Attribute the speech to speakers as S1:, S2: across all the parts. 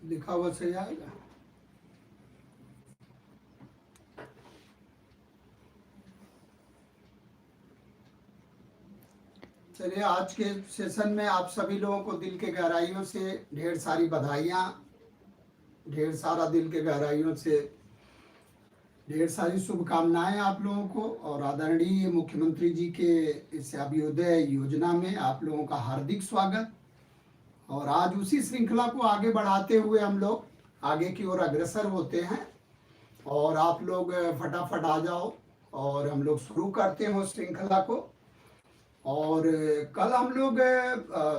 S1: लिखा हुआ सही आएगा। चलिए, आज के सेशन में आप सभी लोगों को दिल के गहराइयों से ढेर सारी बधाइयाँ, ढेर सारा दिल के गहराइयों से ढेर सारी शुभकामनाएं आप लोगों को। और आदरणीय मुख्यमंत्री जी के इस अभ्युदय योजना में आप लोगों का हार्दिक स्वागत। और आज उसी श्रृंखला को आगे बढ़ाते हुए हम लोग आगे की ओर अग्रसर होते हैं। और आप लोग फटाफट आ जाओ और हम लोग शुरू करते हैं उस श्रृंखला को। और कल हम लोग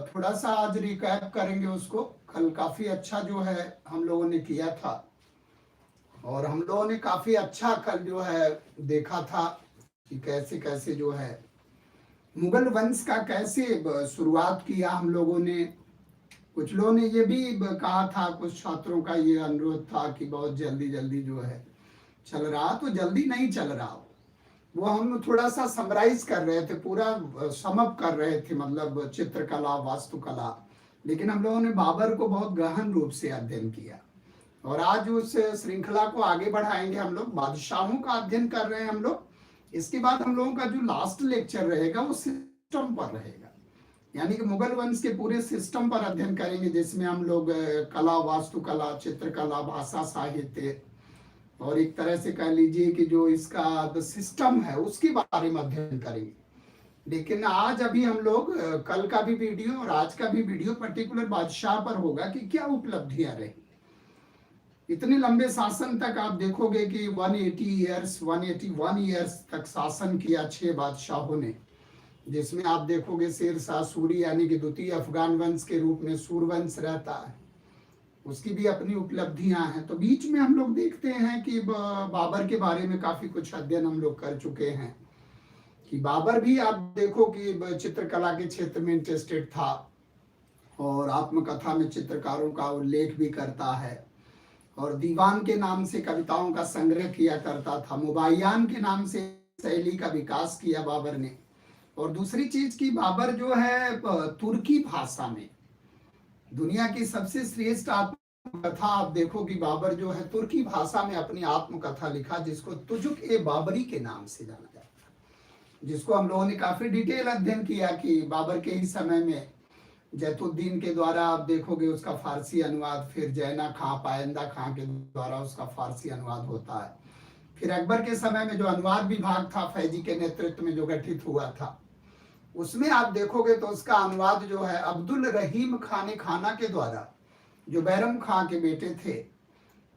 S1: थोड़ा सा आज रिकैप करेंगे उसको। कल काफ़ी अच्छा जो है हम लोगों ने किया था, और हम लोगों ने काफ़ी अच्छा कल जो है देखा था कि कैसे कैसे जो है मुगल वंश का कैसे शुरुआत किया हम लोगों ने। कुछ लोगों ने ये भी कहा था, कुछ छात्रों का ये अनुरोध था कि बहुत जल्दी जल्दी जो है चल रहा, तो जल्दी नहीं चल रहा। वो हम थोड़ा सा समराइज कर रहे थे, पूरा समअप कर रहे थे, मतलब चित्रकला वास्तुकला। लेकिन हम लोगों ने बाबर को बहुत गहन रूप से अध्ययन किया। और आज उस श्रृंखला को आगे बढ़ाएंगे हम लोग। बादशाहों का अध्ययन कर रहे हैं हम लोग। इसके बाद हम लोगों का जो लास्ट लेक्चर रहेगा वो सिस्टम पर रहेगा, यानी कि मुगल वंश के पूरे सिस्टम पर अध्ययन करेंगे, जिसमें हम लोग कला, वास्तुकला, चित्रकला, भाषा, साहित्य और एक तरह से कह लीजिए कि जो इसका सिस्टम है उसके बारे में अध्ययन करेंगे। लेकिन आज अभी हम लोग कल का भी वीडियो और आज का भी वीडियो पर्टिकुलर बादशाह पर होगा कि क्या उपलब्धियां रही। इतने लंबे शासन तक आप देखोगे कि 181 ईयर्स तक शासन किया 6 बादशाहों ने, जिसमें आप देखोगे शेर शाह सूरी यानी कि द्वितीय अफगान वंश के रूप में सूरवंश रहता है, उसकी भी अपनी उपलब्धियां हैं। तो बीच में हम लोग देखते हैं कि बाबर के बारे में काफी कुछ अध्ययन हम लोग कर चुके हैं कि बाबर भी आप देखो कि चित्रकला के क्षेत्र में इंटरेस्टेड था, और आत्मकथा में चित्रकारों का उल्लेख भी करता है, और दीवान के नाम से कविताओं का संग्रह किया करता था, मुबायान के नाम से शैली का विकास किया बाबर ने। और दूसरी चीज की बाबर जो है तुर्की भाषा में दुनिया की सबसे श्रेष्ठ आत्मकथा, आप देखो कि बाबर जो है तुर्की भाषा में अपनी आत्मकथा लिखा, जिसको तुजुक ए बाबरी के नाम से जाना जाता है, जिसको हम लोगों ने काफी डिटेल अध्ययन किया कि बाबर के ही समय में जैतुद्दीन के द्वारा आप देखोगे उसका फारसी अनुवाद, फिर जैना खां, पायंदा खां के द्वारा उसका फारसी अनुवाद होता है। फिर अकबर के समय में जो अनुवाद विभाग था फैजी के नेतृत्व में जो गठित हुआ था, उसमें आप देखोगे तो उसका अनुवाद जो है अब्दुल रहीम खान खाना के द्वारा, जो बैरम खां के बेटे थे,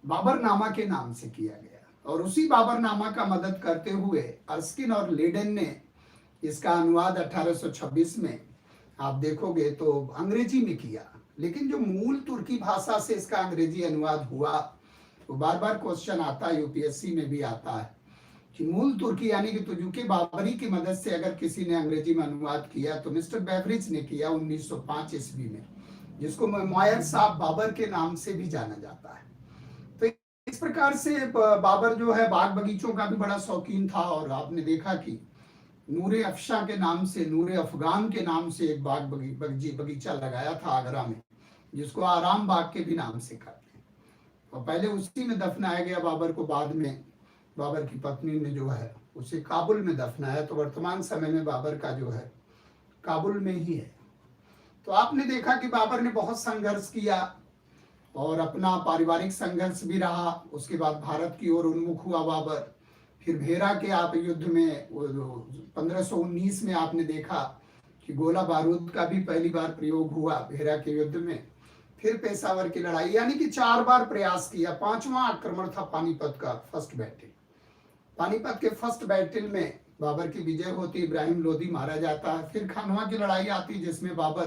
S1: बाबरनामा के नाम से किया गया। और उसी बाबरनामा का मदद करते हुए अर्स्किन और लेडेन ने इसका अनुवाद 1826 में आप देखोगे तो अंग्रेजी में किया। लेकिन जो मूल तुर्की भाषा से इसका अंग्रेजी अनुवाद हुआ, तो बार बार क्वेश्चन आता है, यूपीएससी में भी आता है कि मूल तुर्की यानी कि तुजुके बाबरी की मदद से अगर किसी ने अंग्रेजी में अनुवाद किया तो मिस्टर बेवरिज ने किया 1905 ईस्वी में, जिसको मेमोयर साहब बाबर के नाम से भी जाना जाता है। तो इस प्रकार से बाबर जो है बाग बगीचों का भी बड़ा शौकीन था। और आपने देखा कि नूरे अफशा के नाम से, नूरे अफगान के नाम से एक बाग बगीचा लगाया था आगरा में, जिसको आराम बाग के भी नाम से करते हैं। और पहले उसी में दफनाया गया बाबर को, बाद में बाबर की पत्नी ने जो है उसे काबुल में दफनाया। तो वर्तमान समय में बाबर का जो है काबुल में ही है। तो आपने देखा कि बाबर ने बहुत संघर्ष किया, और अपना पारिवारिक संघर्ष भी रहा। उसके बाद भारत की ओर उन्मुख हुआ बाबर। फिर भेरा के आप युद्ध में 1519 में आपने देखा कि गोला बारूद का भी पहली बार प्रयोग हुआ भेरा के युद्ध में। फिर पेशावर की लड़ाई, यानी कि 4 बार प्रयास किया। 5वां आक्रमण था पानीपत का फर्स्ट बैटल। पानीपत के फर्स्ट बैटल में बाबर की विजय होती, इब्राहिम लोदी मारा जाता है। फिर खानवा की लड़ाई आती, जिसमें बाबर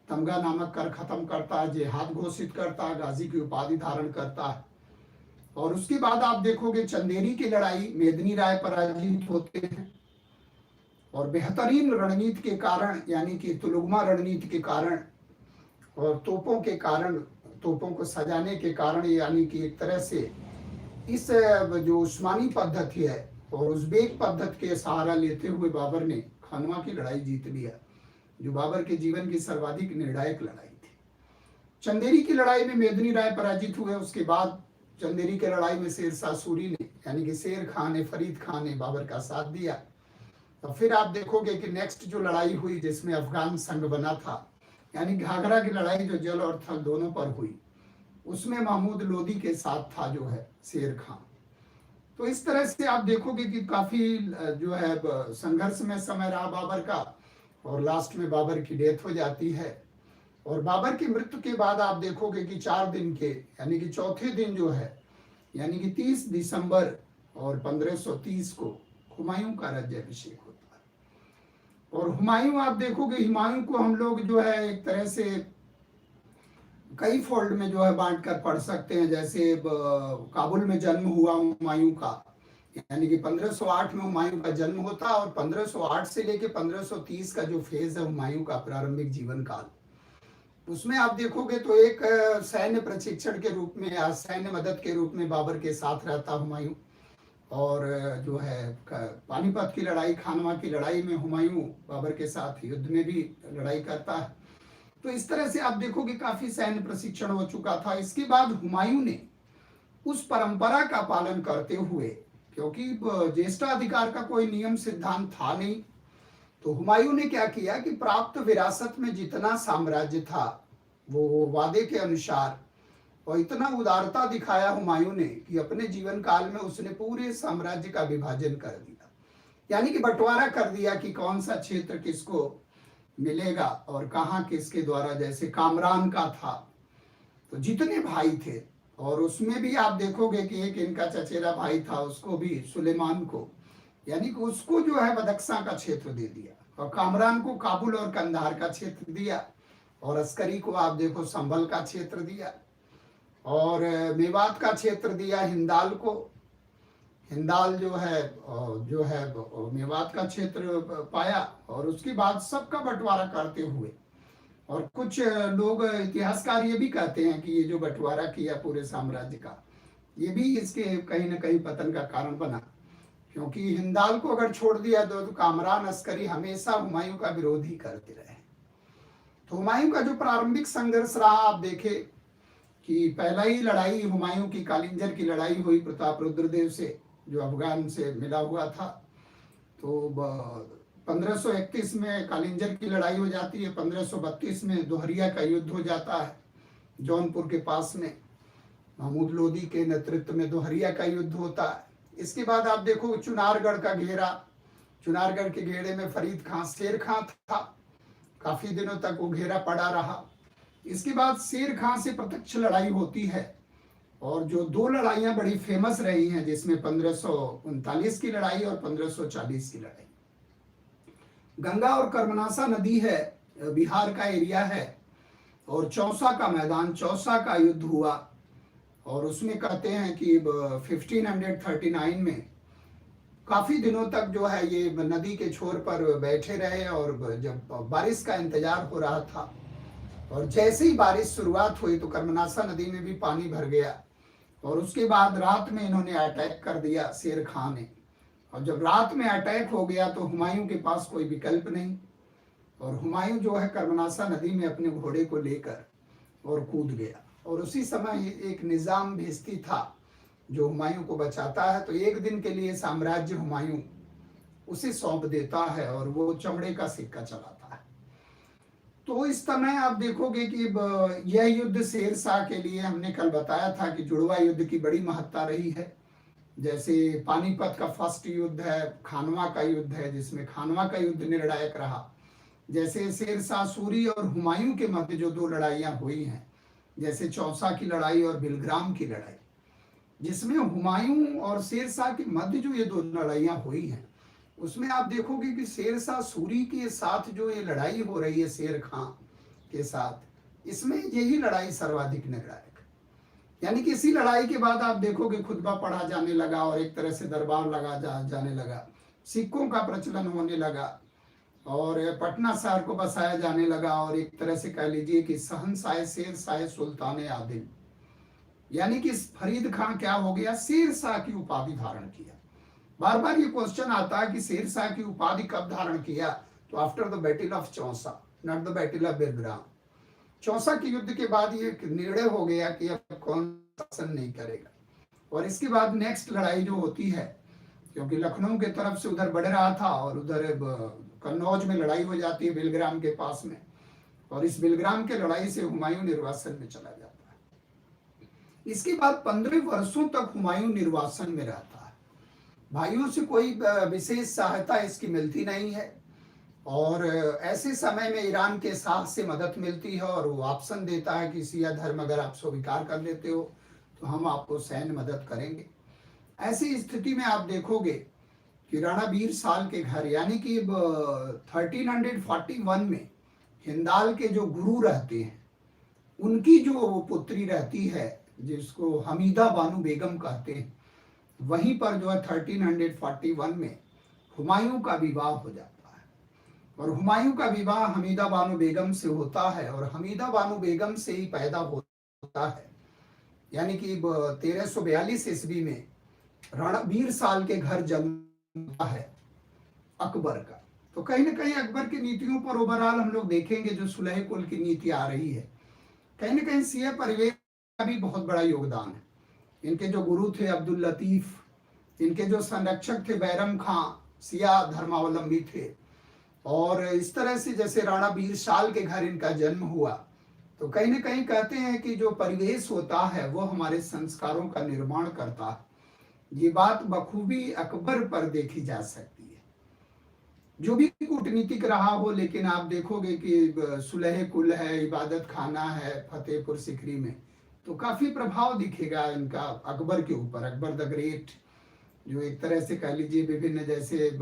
S1: तमगा नामक कर खत्म करता है, जिहाद घोषित करता है, गाजी की उपाधि धारण करता है। और उसके बाद आप देखोगे चंदेरी की लड़ाई, मेदिनी राय पराजित होते हैं। और बेहतरीन रणनीति के कारण, यानी कि तुलुगमा रणनीति के कारण और तोपों के कारण, तोपों को सजाने के कारण, यानी कि एक तरह से इस जो उस्मानी पद्धति है और उज़्बेक पद्धति के सहारा लेते हुए बाबर ने खानवा की लड़ाई जीत लिया, जो बाबर के जीवन की सर्वाधिक निर्णायक लड़ाई थी। चंदेरी की लड़ाई में मेदिनी राय पराजित हुए। उसके बाद चंदेरी की लड़ाई में शेरशाह सूरी ने यानी कि शेर खान ने, फरीद खान ने बाबर का साथ दिया। तो फिर आप देखोगे कि नेक्स्ट जो लड़ाई हुई जिसमें अफगान संघ बना था, यानी घाघरा की लड़ाई जो जल और थल दोनों पर हुई, उसमें महमूद लोदी के साथ था जो है शेर खान। तो इस तरह से आप देखोगे कि काफी जो है संघर्ष में समय रहा बाबर का, और लास्ट में बाबर की डेथ हो जाती है। और बाबर की मृत्यु के बाद आप देखोगे कि 4 दिन के यानी कि चौथे दिन जो है यानी कि 30 दिसंबर और 1530 को हुमायूं का राज्याभिषेक होता है। और हुमायूं आप देखोगे, हुमायूं को हम लोग जो है एक तरह से कई फोल्ड में जो है बांट कर पढ़ सकते हैं। जैसे काबुल में जन्म हुआ हुमायूं का, यानी कि 1508 में हुमायूं का जन्म होता, और 1508 से लेके 1530 का जो फेज है हुमायूं का प्रारंभिक जीवन काल, उसमें आप देखोगे तो एक सैन्य प्रशिक्षण के रूप में या सैन्य मदद के रूप में बाबर के साथ रहता हुमायूं। और जो है पानीपत की लड़ाई, खानवा की लड़ाई में हुमायूं बाबर के साथ युद्ध में भी लड़ाई करता है। तो इस तरह से आप देखोगे काफी सैन्य प्रशिक्षण हो चुका था। इसके बाद हुमायूं ने उस परंपरा का पालन करते हुए, क्योंकि ज्येष्ठाधिकार का कोई नियम सिद्धांत था नहीं, तो हुमायूं ने क्या किया कि प्राप्त विरासत में जितना साम्राज्य था वो वादे के अनुसार, और इतना उदारता दिखाया हुमायूं ने कि अपने जीवन काल में उसने पूरे साम्राज्य का विभाजन कर दिया, यानी कि बंटवारा कर दिया कि कौन सा क्षेत्र किसको मिलेगा और कहाँ किसके द्वारा। जैसे कामरान का था तो जितने भाई थे, और उसमें भी आप देखोगे कि एक इनका चचेरा भाई था, उसको भी सुलेमान को, यानी कि उसको जो है बदख्शां का क्षेत्र दे दिया, और कामरान को काबुल और कंधार का क्षेत्र दिया, और अस्करी को आप देखो संभल का क्षेत्र दिया, और मेवात का क्षेत्र दिया हिंदाल को। हिंदाल जो है मेवात का क्षेत्र पाया, और उसके बाद सबका बंटवारा करते हुए, और कुछ लोग इतिहासकार ये भी कहते हैं कि ये जो बंटवारा किया पूरे साम्राज्य का, ये भी इसके कहीं ना कहीं पतन का कारण बना, क्योंकि हिंदाल को अगर छोड़ दिया तो कामरान अस्करी हमेशा हुमायूं का विरोध ही करते रहे। तो हुमायूं का जो प्रारंभिक संघर्ष रहा, आप देखे कि पहला ही लड़ाई हुमायूं की कालिंजर की लड़ाई हुई प्रताप रुद्रदेव से, जो अफगान से मिला हुआ था। तो 1531 में कालिंजर की लड़ाई हो जाती है, 1532 में दोहरिया का युद्ध हो जाता है जौनपुर के पास में, महमूद लोदी के नेतृत्व में दोहरिया का युद्ध होता है। इसके बाद आप देखो चुनारगढ़ का घेरा, चुनारगढ़ के घेरे में फरीद खां शेर खां था, काफी दिनों तक वो घेरा पड़ा रहा। इसके बाद शेर खां से प्रत्यक्ष लड़ाई होती है, और जो 2 लड़ाइयां बड़ी फेमस रही हैं, जिसमें 1539 की लड़ाई और 1540 की लड़ाई। गंगा और कर्मनासा नदी है, बिहार का एरिया है, और चौसा का मैदान, चौसा का युद्ध हुआ, और उसमें कहते हैं कि 1539 में काफी दिनों तक जो है ये नदी के छोर पर बैठे रहे, और जब बारिश का इंतजार हो रहा था, और जैसे ही बारिश शुरुआत हुई तो कर्मनासा नदी में भी पानी भर गया, और उसके बाद रात में इन्होंने अटैक कर दिया शेर खां ने। और जब रात में अटैक हो गया तो हुमायूं के पास कोई विकल्प नहीं, और हुमायूं जो है कर्मनासा नदी में अपने घोड़े को लेकर और कूद गया, और उसी समय एक निजाम भिस्ती था जो हुमायूं को बचाता है। तो एक दिन के लिए साम्राज्य हुमायूं उसे सौंप देता है, और वो चमड़े का सिक्का चलाता है। तो इस समय आप देखोगे कि यह युद्ध शेरशाह के लिए, हमने कल बताया था कि जुड़वा युद्ध की बड़ी महत्ता रही है। जैसे पानीपत का फर्स्ट युद्ध है, खानवा का युद्ध है जिसमें खानवा का युद्ध निर्णायक रहा। जैसे शेरशाह सूरी और हुमायूं के मध्य जो 2 लड़ाइयां हुई हैं, जैसे चौसा की लड़ाई और बिलग्राम की लड़ाई, जिसमें हुमायूं और शेरशाह के मध्य जो ये 2 लड़ाइयां हुई हैं, उसमें आप देखोगे कि शेरशाह सूरी के साथ जो ये लड़ाई हो रही है शेर खां के साथ, इसमें यही लड़ाई सर्वाधिक निर्णायक, यानी कि इसी लड़ाई के बाद आप देखोगे खुतबा पढ़ा जाने लगा, और एक तरह से दरबार लगा जाने लगा, सिक्कों का प्रचलन होने लगा, और पटना शहर को बसाया जाने लगा, और एक तरह से कह लीजिए कि शहंशाह शेरशाह सुल्तान आदिल, यानी कि फरीद खान क्या हो गया, शेरशाह की उपाधि धारण किया। बार बार ये क्वेश्चन आता है कि शेरशाह की उपाधि कब धारण किया, तो after the battle of Chausa, not the battle of Bilgram. Chausa के युद्ध के बाद ये निर्णय हो गया कि अब कौन शासन नहीं करेगा। और इसके बाद नेक्स्ट लड़ाई जो होती है, क्योंकि लखनऊ के तरफ से उधर बढ़ रहा था और उधर कन्नौज में लड़ाई हो जाती है बिलग्राम के पास में, और इस बिलग्राम के लड़ाई से हुमायूं निर्वासन में चला जाता है। इसके बाद 15 वर्षों तक हुमायूं निर्वासन में रहता है। भाइयों से कोई विशेष सहायता इसकी मिलती नहीं है, और ऐसे समय में ईरान के शाह से मदद मिलती है और वो ऑप्शन देता है कि सिया धर्म अगर आप स्वीकार कर लेते हो तो हम आपको सैन्य मदद करेंगे। ऐसी स्थिति में आप देखोगे कि राणा वीर साल के घर, यानी कि 1341 में हिंदाल के जो गुरु रहते हैं उनकी जो पुत्री रहती है जिसको हमीदा बानो बेगम कहते हैं, वहीं पर जो है 1341 में हुमायूं का विवाह हो जाता है। और हुमायूं का विवाह हमीदा बानो बेगम से होता है, और हमीदा बानो बेगम से ही पैदा होता है, यानी कि 1342 ईस्वी में राणा वीर साल के घर जन्म है अकबर का। तो कहीं ना कहीं अकबर की नीतियों पर ओवरऑल हम लोग देखेंगे जो सुलह कुल की नीति आ रही है, कहीं ना कहीं सिया परवेज का भी बहुत बड़ा योगदान है। इनके जो गुरु थे अब्दुल लतीफ, इनके जो संरक्षक थे बैरम खां, सिया धर्मावलंबी थे, और इस तरह से जैसे राणा वीर साल के घर इनका जन्म हुआ, तो कहीं ना कहीं कहते हैं कि जो परिवेश होता है वो हमारे संस्कारों का निर्माण करता है। ये बात बखूबी अकबर पर देखी जा सकती है, जो भी कूटनीतिक रहा हो, लेकिन आप देखोगे कि सुलह कुल है, इबादत खाना है फतेहपुर सिकरी में, तो काफी प्रभाव दिखेगा इनका अकबर के ऊपर। अकबर द ग्रेट, जो एक तरह से कह लीजिए विभिन्न जैसे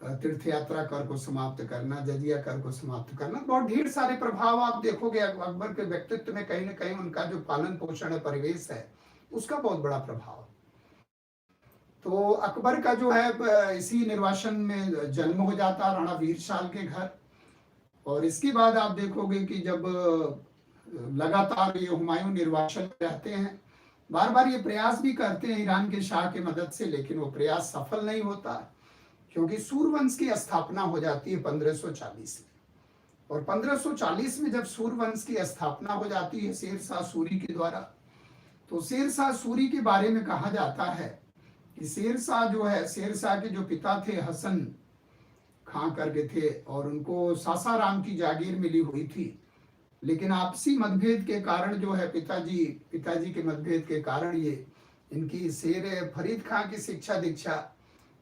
S1: तीर्थ यात्रा कर को समाप्त करना, जजिया कर को समाप्त करना, बहुत ढेर सारे प्रभाव आप देखोगे अकबर के व्यक्तित्व में। कहीं ना कहीं उनका जो पालन पोषण परिवेश है उसका बहुत बड़ा प्रभाव। तो अकबर का जो है इसी निर्वासन में जन्म हो जाता राणा वीर साल के घर। और इसके बाद आप देखोगे कि जब लगातार ये हुमायूं निर्वासन में रहते हैं, बार बार ये प्रयास भी करते हैं ईरान के शाह की मदद से, लेकिन वो प्रयास सफल नहीं होता, क्योंकि सूर्यवंश की स्थापना हो जाती है 1540 में। और 1540 में जब सूर्यवंश की स्थापना हो जाती है शेर शाह सूरी के द्वारा, तो शेर शाह सूरी के बारे में कहा जाता है कि शेर शाह जो है, शेर शाह के जो पिता थे हसन खां करके थे, और उनको सासाराम की जागीर मिली हुई थी, लेकिन आपसी मतभेद के कारण जो है पिताजी के मतभेद के कारण ये इनकी शेर फरीद खां की शिक्षा दीक्षा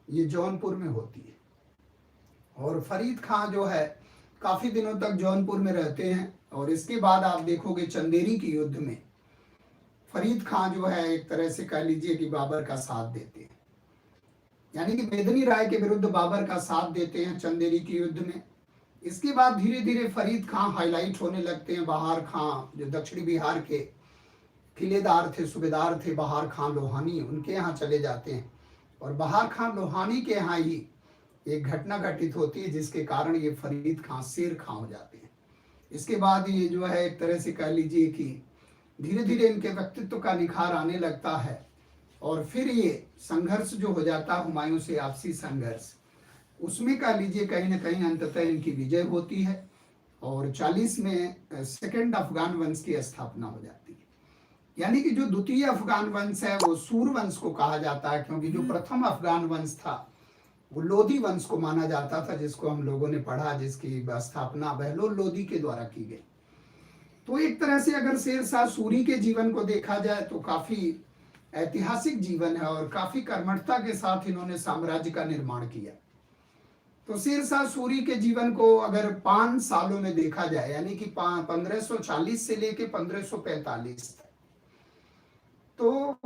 S1: ये जौनपुर में होती है। और फरीद खां जो है काफी दिनों तक जौनपुर में रहते हैं। और इसके बाद आप देखोगे चंदेरी के युद्ध में फरीद खां जो है एक तरह से कह लीजिए कि बाबर का साथ देते हैं, यानी कि मेदिनी राय के विरुद्ध बाबर का साथ देते हैं चंदेरी के युद्ध में। इसके बाद धीरे धीरे फरीद खां हाईलाइट होने लगते हैं। बहार खां जो दक्षिणी बिहार के किलेदार थे, सूबेदार थे, बहार खां लोहानी, उनके यहाँ चले जाते हैं। और बहार खां लोहानी के यहाँ ही एक घटना घटित होती है जिसके कारण ये फरीद खां शेर खां हो जाते हैं। इसके बाद ये जो है एक तरह से कह लीजिए कि धीरे धीरे इनके व्यक्तित्व का निखार आने लगता है। और फिर ये संघर्ष जो हो जाता है हुमायूं से, आपसी संघर्ष, उसमें कह लीजिए कहीं ना कहीं अंततः इनकी विजय होती है। और 40 में सेकंड अफगान वंश की स्थापना हो जाती है। यानी कि जो द्वितीय अफगान वंश है वो सूर वंश को कहा जाता है, क्योंकि जो प्रथम अफगान वंश था वो लोधी वंश को माना जाता था, जिसको हम लोगों ने पढ़ा, जिसकी स्थापना बहलोल लोधी के द्वारा की गई। तो एक तरह से अगर शेर शाह सूरी के जीवन को देखा जाए तो काफी ऐतिहासिक जीवन है और काफी कर्मठता के साथ इन्होंने साम्राज्य का निर्माण किया। तो शेर शाह सूरी के जीवन को अगर 5 सालों में देखा जाए, यानी कि 1540 से लेके 1545 तक, तो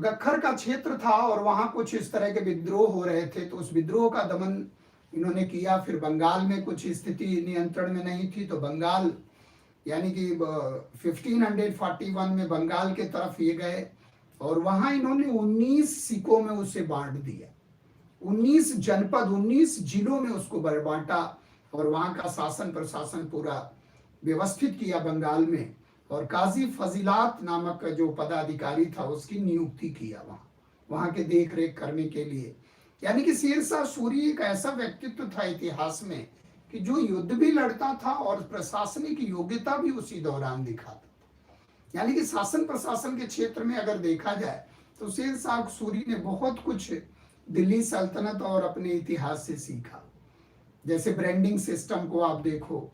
S1: गखर का क्षेत्र था और वहां कुछ इस तरह के विद्रोह हो रहे थे, तो उस विद्रोह का दमन इन्होंने किया। फिर बंगाल में कुछ स्थिति नियंत्रण में नहीं थी, तो बंगाल यानी कि 1541 में बंगाल के तरफ ये गए और वहां इन्होंने 19 सिकों में उसे बांट दिया। 19 जनपद, 19 जिलों में उसको बांटा और वहां का शासन प्रशासन पूरा व्यवस्थित किया बंगाल में। और काजी फजीलात नामक जो पदाधिकारी था उसकी नियुक्ति किया वहां के देख रेख करने के लिए। यानी कि शेर शाह सूरी एक ऐसा व्यक्तित्व था इतिहास में कि जो युद्ध भी लड़ता था और प्रशासनिक योग्यता भी उसी दौरान दिखाता था। यानी कि शासन प्रशासन के क्षेत्र में अगर देखा जाए तो शेर शाह सूरी ने बहुत कुछ दिल्ली सल्तनत और अपने इतिहास से सीखा। जैसे ब्रांडिंग सिस्टम को आप देखो,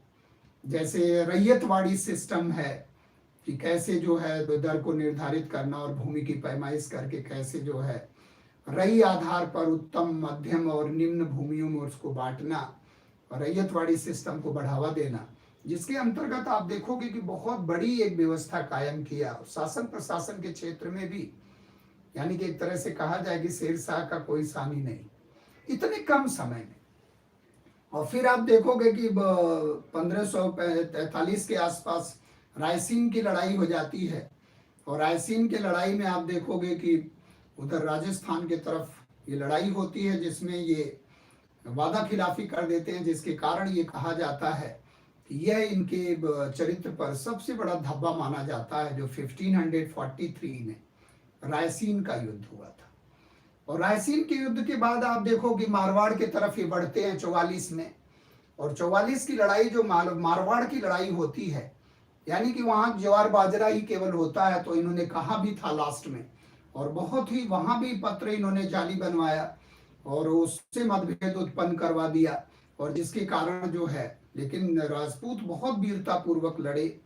S1: जैसे रैयतवाड़ी सिस्टम है कि कैसे जो है दर को निर्धारित करना और भूमि की पैमाइश करके कैसे जो है रई आधार पर उत्तम, मध्यम और निम्न भूमियों में उसको बांटना और रैयतवाड़ी सिस्टम को बढ़ावा देना, जिसके अंतर्गत आप देखोगे कि बहुत बड़ी एक व्यवस्था कायम किया शासन प्रशासन के क्षेत्र में भी। यानी कि एक तरह से कहा जाए कि शेर शाह का कोई सानी नहीं इतने कम समय में। और फिर आप देखोगे कि 1543 के आसपास रायसीन की लड़ाई हो जाती है, और रायसीन की लड़ाई में आप देखोगे कि उधर राजस्थान के तरफ ये लड़ाई होती है, जिसमें ये वादा खिलाफी कर देते हैं, जिसके कारण ये कहा जाता है कि यह इनके चरित्र पर सबसे बड़ा धब्बा माना जाता है, जो 1543 में रायसीन का युद्ध हुआ था। और रायसीन के युद्ध के बाद आप देखो कि मारवाड़ के तरफ ये बढ़ते हैं 44 में, और 44 की लड़ाई जो मारवाड़ की लड़ाई होती है, यानी कि वहां ज्वार बाजरा ही केवल होता है, तो इन्होंने कहा भी था लास्ट में, और बहुत ही वहां भी पत्र इन्होंने जाली बनवाया और उससे मतभेद उत्पन्न करवा दिया, और जिसके कारण जो है, लेकिन राजपूत बहुत वीरता पूर्वक लड़े,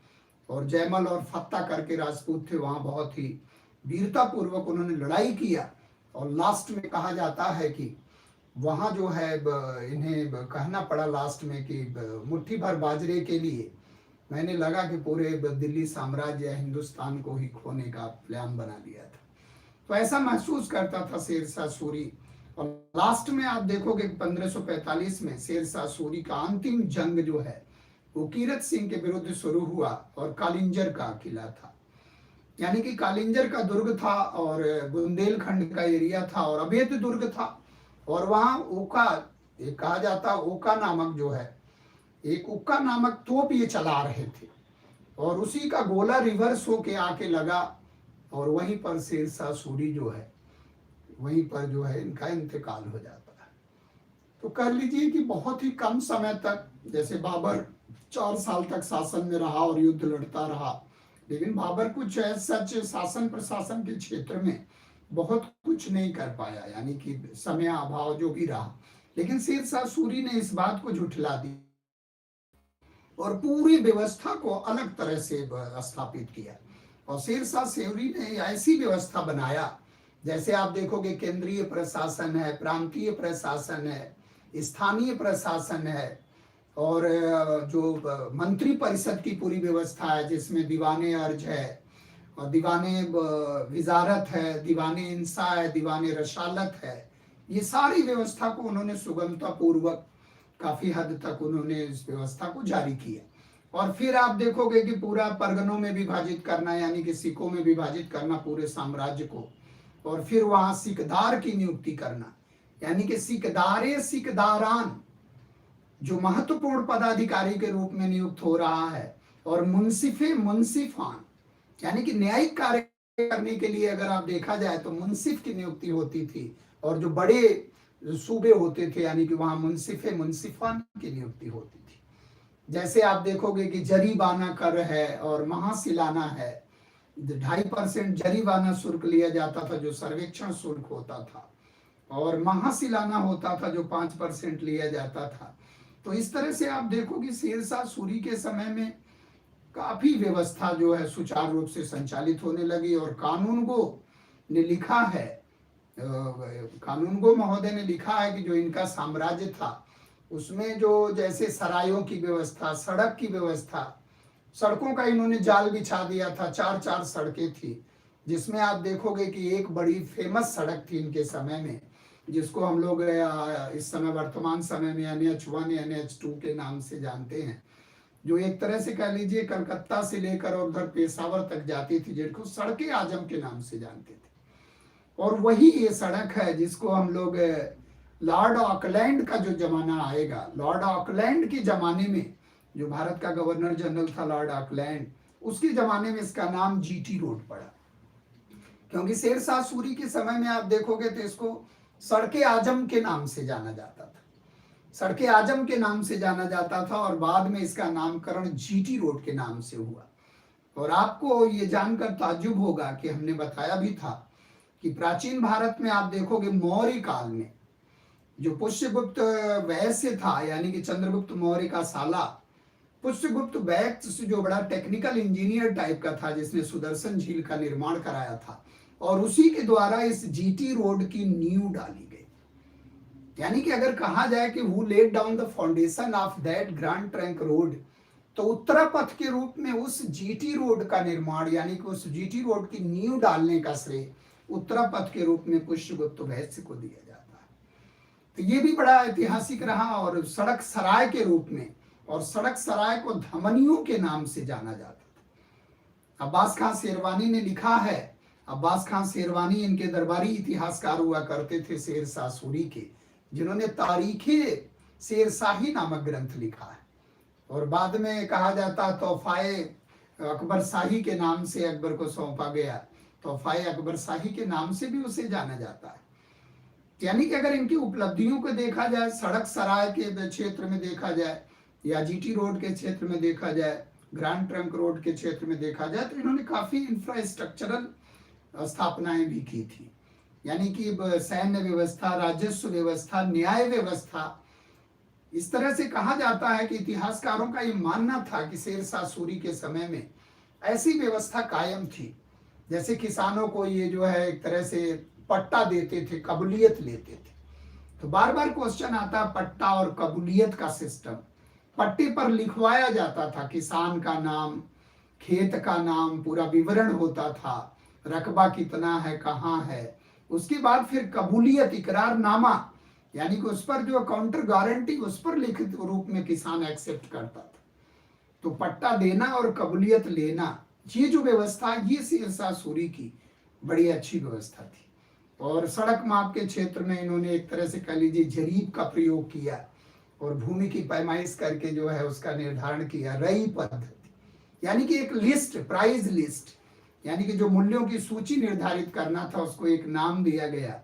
S1: और जयमल और फत्ता करके राजपूत थे वहां, बहुत ही वीरता पूर्वक उन्होंने लड़ाई किया। और लास्ट में कहा जाता है कि वहां जो है इन्हें कहना पड़ा लास्ट में कि मुट्ठी भर बाजरे के लिए मैंने लगा कि पूरे दिल्ली साम्राज्य या हिंदुस्तान को ही खोने का प्लान बना लिया था। तो ऐसा महसूस करता था शेर शाह सूरी। और लास्ट में आप देखोगे 1545 में शेर शाह सूरी का अंतिम जंग जो है वो कीरत सिंह के विरुद्ध शुरू हुआ, और कालिंजर का किला था, यानी कि कालिंजर का दुर्ग था और बुंदेलखंड का एरिया था और अभेद दुर्ग था। और वहां ओका, एक कहा जाता ओका नामक जो है, एक उक्का नामक तोप ये चला रहे थे, और उसी का गोला रिवर्स होके आके लगा, और वहीं पर शेर शाह सूरी जो है वहीं पर जो है इनका इंतकाल हो जाता है। तो कह लीजिए कि बहुत ही कम समय तक, जैसे बाबर 4 साल तक शासन में रहा और युद्ध लड़ता रहा, लेकिन बाबर कुछ सच शासन प्रशासन के क्षेत्र में बहुत कुछ नहीं कर पाया, यानी कि समय अभाव जो भी रहा। लेकिन शेर शाह सूरी ने इस बात को झुठला दी और पूरी व्यवस्था को अलग तरह से स्थापित किया। और शेर शाह सूरी ने ऐसी व्यवस्था बनाया, जैसे आप देखोगे केंद्रीय प्रशासन है, प्रांतीय प्रशासन है, स्थानीय प्रशासन है, और जो मंत्री परिषद की पूरी व्यवस्था है, जिसमें दीवाने अर्ज है और दीवाने विजारत है, दीवाने इंसा है, दीवाने रसालत है, ये सारी व्यवस्था को उन्होंने सुगमता पूर्वक काफी हद तक उन्होंने इस व्यवस्था को जारी किया। और फिर आप देखोगे कि पूरा परगनों में विभाजित करना, यानी कि सिखों में विभाजित करना पूरे साम्राज्य को, और फिर वहां सिकदार की नियुक्ति करना, यानी कि सिकदारे सिकदारान जो महत्वपूर्ण पदाधिकारी के रूप में नियुक्त हो रहा है, और मुंसिफे मुंसिफान, यानी कि न्यायिक कार्य करने के लिए अगर आप देखा जाए तो मुंसिफ की नियुक्ति होती थी, और जो बड़े सूबे होते थे यानी कि वहां मुंसिफे मुंसिफान की नियुक्ति होती थी। जैसे आप देखोगे कि जरीबाना कर है और महासिलाना है, 2.5% जरीबाना शुल्क लिया जाता था जो सर्वेक्षण शुल्क होता था, और महासिलाना होता था जो 5% लिया जाता था। तो इस तरह से आप देखो कि शेर शाह सूरी के समय में काफी व्यवस्था जो है सुचारू रूप से संचालित होने लगी। और कानूनगो ने लिखा है, कानूनगो महोदय ने लिखा है कि जो इनका साम्राज्य था उसमें जो जैसे सरायों की व्यवस्था, सड़क की व्यवस्था, सड़कों का इन्होंने जाल बिछा दिया था। 4-4 सड़कें थी, जिसमें आप देखोगे कि एक बड़ी फेमस सड़क थी इनके समय में, जिसको हम लोग इस समय वर्तमान समय में NH1 NH2 के नाम से जानते हैं, जो एक तरह से कह लीजिए कलकत्ता से लेकर और उधर पेशावर तक जाती थी, जिनको सड़के आजम के नाम से जानते थे। और वही ये सड़क है जिसको हम लोग लॉर्ड ऑकलैंड का जो जमाना आएगा, लॉर्ड ऑकलैंड के जमाने में जो भारत का गवर्नर जनरल था लॉर्ड ऑकलैंड, उसके जमाने में इसका नाम GT रोड पड़ा, क्योंकि शेर शाह सूरी के समय में आप देखोगे तो इसको सड़के आजम के नाम से जाना जाता था। सड़के आजम के नाम से जाना जाता था और बाद में इसका नामकरण जीटी रोड के नाम से हुआ। और आपको ये जानकर ताज्जुब होगा कि हमने बताया भी था कि प्राचीन भारत में आप देखोगे मौर्य काल में जो पुष्यगुप्त वैश्य था, यानी कि चंद्रगुप्त मौर्य का साला, पुष्यगुप्त वैश्य जो बड़ा टेक्निकल इंजीनियर टाइप का था, जिसने सुदर्शन झील का निर्माण कराया था, और उसी के द्वारा इस जीटी रोड की नींव डाली गई। यानी कि अगर कहा जाए कि who laid down the foundation of that grand trunk road, तो उत्तरापथ के रूप में उस जीटी रोड का निर्माण, यानी कि उस जीटी रोड की नींव डालने का श्रेय उत्तरापथ के रूप में पुष्यगुप्त वैश्य को दिया जाता है। तो ये भी बड़ा ऐतिहासिक रहा। और सड़क सराय के रूप में, और सड़क सराय को धमनियों के नाम से जाना जाता था। अब्बास खां शेरवानी ने लिखा है, अब्बास खां शेरवानी इनके दरबारी इतिहासकार हुआ करते थे शेरशाह सूरी के, जिन्होंने तारीखे शेरशाही नामक ग्रंथ लिखा है। और बाद में कहा जाता तोहफाए अकबर शाही के नाम से अकबर को सौंपा गया, तोहफाए अकबर शाही के नाम से भी उसे जाना जाता है। यानी कि अगर इनकी उपलब्धियों को देखा जाए, सड़क सराय के क्षेत्र में देखा जाए, या जीटी रोड के क्षेत्र में देखा जाए, ग्रैंड ट्रंक रोड के क्षेत्र में देखा जाए, तो इन्होंने काफी इंफ्रास्ट्रक्चरल स्थापनाएं भी की थी। यानी कि सैन्य व्यवस्था, राजस्व व्यवस्था, न्याय व्यवस्था, इस तरह से कहा जाता है कि इतिहासकारों का ये मानना था कि शेरशाह सूरी के समय में ऐसी व्यवस्था कायम थी, जैसे किसानों को ये जो है एक तरह से पट्टा देते थे, कबूलियत लेते थे। तो बार बार क्वेश्चन आता, पट्टा और कबूलियत का सिस्टम। पट्टे पर लिखवाया जाता था किसान का नाम, खेत का नाम, पूरा विवरण होता था, रकबा कितना है, कहाँ है। उसके बाद फिर कबूलियत, इकरारनामा, यानी कि उस पर जो काउंटर गारंटी, उस पर लिखित रूप में किसान एक्सेप्ट करता था। तो पट्टा देना और कबूलियत लेना, ये जो व्यवस्था, ये शेरशाह सूरी की बड़ी अच्छी व्यवस्था थी। और सड़क माप के क्षेत्र में इन्होंने एक तरह से कह लीजिए जरीब का प्रयोग किया और भूमि की पैमाइश करके जो है उसका निर्धारण किया। रई पद्धति, यानी कि एक लिस्ट, प्राइस लिस्ट, यानी कि जो मूल्यों की सूची निर्धारित करना था, उसको एक नाम दिया गया,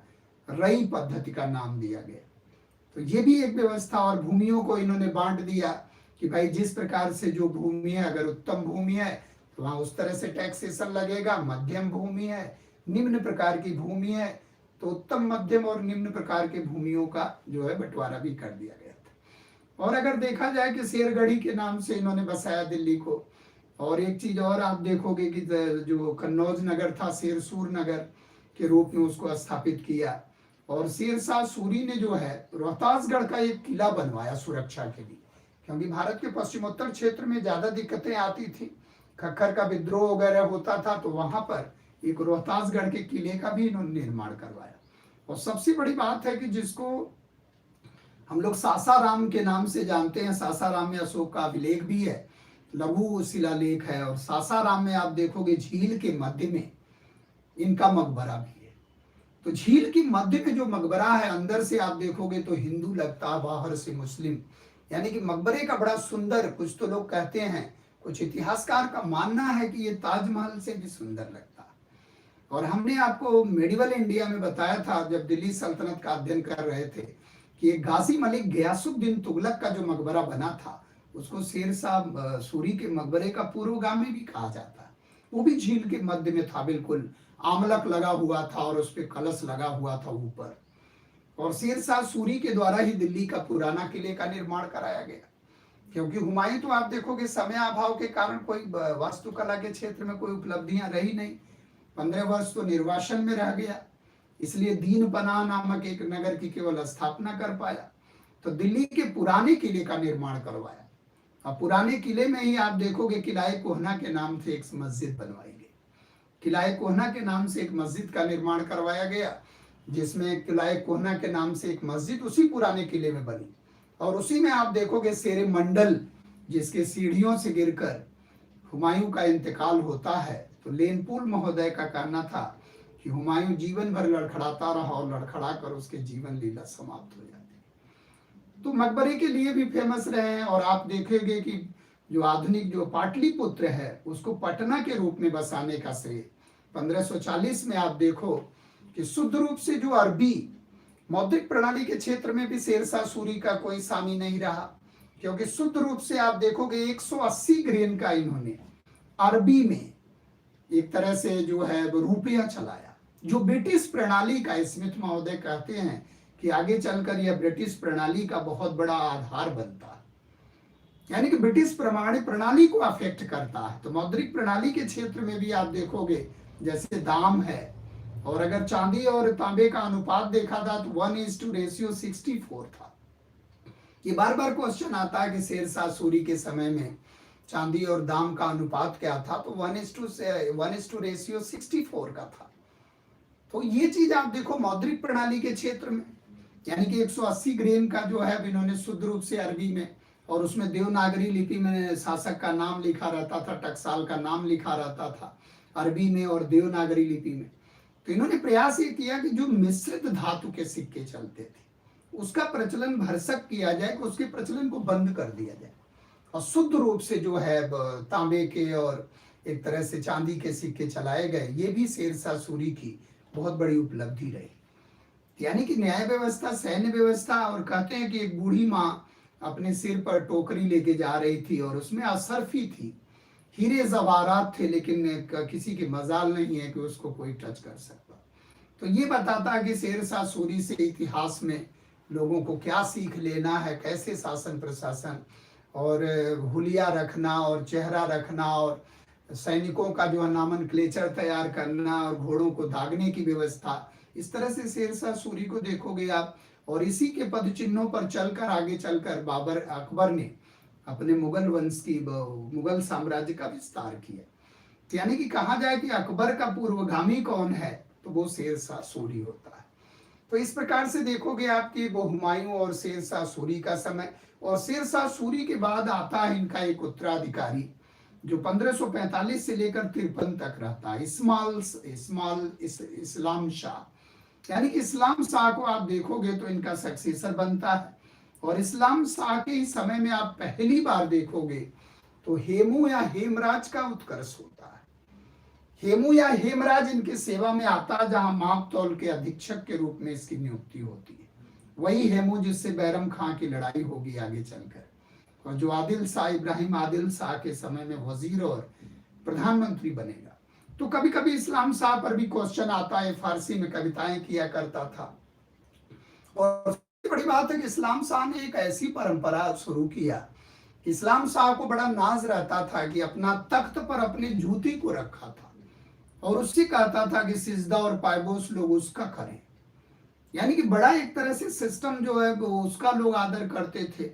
S1: रई पद्धति का नाम दिया गया। तो ये भी एक व्यवस्था। और भूमियों को इन्होंने बांट दिया कि भाई जिस प्रकार से जो भूमि है, अगर उत्तम भूमि है तो वहां उस तरह से टैक्सेशन लगेगा, मध्यम भूमि है, निम्न प्रकार की भूमि है तो उत्तम, मध्यम और निम्न प्रकार के भूमियों का जो है बंटवारा भी कर दिया गया था। और अगर देखा जाए कि शेरगढ़ी के नाम से इन्होंने बसाया दिल्ली को। और एक चीज और आप देखोगे कि जो कन्नौज नगर था, शेरसूर नगर के रूप में उसको स्थापित किया। और शेरशाह सूरी ने जो है रोहतासगढ़ का एक किला बनवाया सुरक्षा के लिए, क्योंकि भारत के पश्चिमोत्तर क्षेत्र में ज्यादा दिक्कतें आती थी, खक्खर का विद्रोह वगैरह होता था, तो वहां पर एक रोहतासगढ़ के किले का भी इन्होंने निर्माण करवाया। और सबसे बड़ी बात है कि जिसको हम लोग सासाराम के नाम से जानते हैं, सासाराम में अशोक का अभिलेख भी है, लघु शिलालेख है। और सासाराम में आप देखोगे झील के मध्य में इनका मकबरा भी है। तो झील की मध्य में जो मकबरा है, अंदर से आप देखोगे तो हिंदू लगता है, बाहर से मुस्लिम। यानी कि मकबरे का बड़ा सुंदर, कुछ तो लोग कहते हैं, कुछ इतिहासकार का मानना है कि ये ताजमहल से भी सुंदर लगता है। और हमने आपको मेडिवल इंडिया में बताया था जब दिल्ली सल्तनत का अध्ययन कर रहे थे कि गाजी मलिक गयासुद्दीन तुगलक का जो मकबरा बना था उसको शेरशाह सूरी के मकबरे का पूर्वगामी भी कहा जाता है। वो भी झील के मध्य में था, बिल्कुल आमलक लगा हुआ था और उस पर कलश लगा हुआ था ऊपर। और शेरशाह सूरी के द्वारा ही दिल्ली का पुराना किले का निर्माण कराया गया, क्योंकि हुमायूं तो आप देखोगे समय अभाव के कारण कोई वास्तुकला के क्षेत्र में कोई उपलब्धियां रही नहीं, 15 वर्ष तो निर्वासन में रह गया, इसलिए दीन पनाह नामक एक नगर की केवल स्थापना कर पाया। तो दिल्ली के पुराने किले का निर्माण करवाया। अब पुराने किले में ही आप देखोगे किलाए कोहना के नाम से एक मस्जिद बनवाई गई। किलाए कोहना के नाम से एक मस्जिद का निर्माण करवाया गया, जिसमें किलाए कोहना के नाम से एक मस्जिद उसी पुराने किले में बनी। और उसी में आप देखोगे शेरे मंडल, जिसके सीढ़ियों से गिरकर हुमायूं का इंतकाल होता है। तो लेनपुल महोदय का कहना था कि हुमायूं जीवन भर लड़खड़ाता रहा और लड़खड़ा कर उसके जीवन लीला समाप्त हो जाती। तो मकबरे के लिए भी फेमस रहे हैं। और आप देखेंगे कि जो आधुनिक जो पाटलिपुत्र है उसको पटना के रूप में बसाने का श्रेय 1540 में आप देखो कि शुद्ध रूप से जो अरबी मौद्रिक प्रणाली के क्षेत्र में भी शेरशाह सूरी का कोई सामी नहीं रहा, क्योंकि शुद्ध रूप से आप देखोगे 180 ग्रेन का इन्होंने अरबी में एक तरह से जो है वो रुपया चलाया, जो ब्रिटिश प्रणाली का, स्मिथ महोदय कहते हैं कि आगे चलकर यह ब्रिटिश प्रणाली का बहुत बड़ा आधार बनता है, यानी कि ब्रिटिश प्रणाली को अफेक्ट करता है। तो मौद्रिक प्रणाली के क्षेत्र में भी आप देखोगे जैसे दाम है, और अगर चांदी और तांबे का अनुपात देखा था तो 1:64 था। ये बार बार क्वेश्चन आता है कि शेरशाह सूरी के समय में चांदी और दाम का अनुपात क्या था, तो 1:64 का था। तो ये चीज आप देखो मौद्रिक प्रणाली के क्षेत्र में, यानी कि 180 ग्रेन का जो है इन्होंने शुद्ध रूप से अरबी में, और उसमें देवनागरी लिपि में शासक का नाम लिखा रहता था, टकसाल का नाम लिखा रहता था अरबी में और देवनागरी लिपि में। तो इन्होंने प्रयास ये किया कि जो मिश्रित धातु के सिक्के चलते थे उसका प्रचलन भरसक किया जाए, कि उसके प्रचलन को बंद कर दिया जाए, और शुद्ध रूप से जो है तांबे के और एक तरह से चांदी के सिक्के चलाए गए। ये भी शेरशाह सूरी की बहुत बड़ी उपलब्धि रही, यानी कि न्याय व्यवस्था, सैन्य व्यवस्था। और कहते हैं कि एक बूढ़ी माँ अपने सिर पर टोकरी लेके जा रही थी और उसमें असरफी थी, हीरे जवाहरात थे, लेकिन किसी की मजाल नहीं है कि उसको कोई टच कर सकता। तो ये बताता है कि शेरशाह सूरी से इतिहास में लोगों को क्या सीख लेना है, कैसे शासन प्रशासन और हुलिया रखना और चेहरा रखना और सैनिकों का जो नामनक्लेचर तैयार करना और घोड़ों को दागने की व्यवस्था, इस तरह से शेरशाह सूरी को देखोगे आप। और इसी के पद चिन्हों पर चलकर आगे चलकर अकबर ने अपने मुगल वंश की, मुगल साम्राज्य का विस्तार किया। यानी कि कहा जाए कि अकबर का पूर्वगामी कौन है, तो वो शेरशाह सूरी होता है। तो इस प्रकार से देखोगे आपकी वो हुमायूं और शेरशाह सूरी का समय। और शेरशाह सूरी के बाद आता है इनका एक उत्तराधिकारी जो 1545 से लेकर 53 तक रहता है, इस्लाम शाह। यानी कि इस्लाम शाह को आप देखोगे तो इनका सक्सेसर बनता है। और इस्लाम शाह के ही समय में आप पहली बार देखोगे तो हेमू या हेमराज का उत्कर्ष होता है। हेमू या हेमराज इनके सेवा में आता है, जहां माप तौल के अधीक्षक के रूप में इसकी नियुक्ति होती है। वही हेमू जिससे बैरम खां की लड़ाई होगी आगे चलकर, और जो आदिल शाह, इब्राहिम आदिल शाह के समय में वजीर और प्रधानमंत्री बनेगा। तो कभी कभी इस्लाम शाह पर भी क्वेश्चन आता है, फारसी में कविताएं किया करता था। और सबसे बड़ी बात है कि इस्लाम शाह ने एक ऐसी परंपरा शुरू किया, इस्लाम शाह को बड़ा नाज रहता था कि अपना तख्त पर अपनी जूती को रखा था और उससे कहता था कि सिजदा और पायबोस लोग उसका करें। यानी कि बड़ा एक तरह से सिस्टम जो है वो उसका लोग आदर करते थे।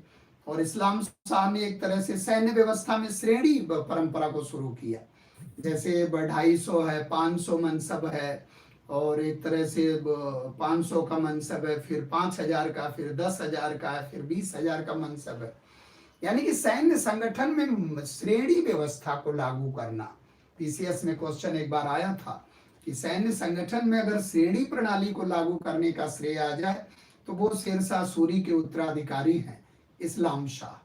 S1: और इस्लाम शाह ने एक तरह से सैन्य व्यवस्था में श्रेणी परंपरा को शुरू किया, जैसे 250 है, 500 मनसब है, और एक तरह से 500 का मनसब है, फिर 5000 का, फिर 10,000 का, फिर 20,000 का मनसब है। यानी कि सैन्य संगठन में श्रेणी व्यवस्था को लागू करना। पीसीएस में क्वेश्चन एक बार आया था कि सैन्य संगठन में अगर श्रेणी प्रणाली को लागू करने का श्रेय आ जाए तो वो शेरशाह सूरी के उत्तराधिकारी हैं इस्लाम शाह।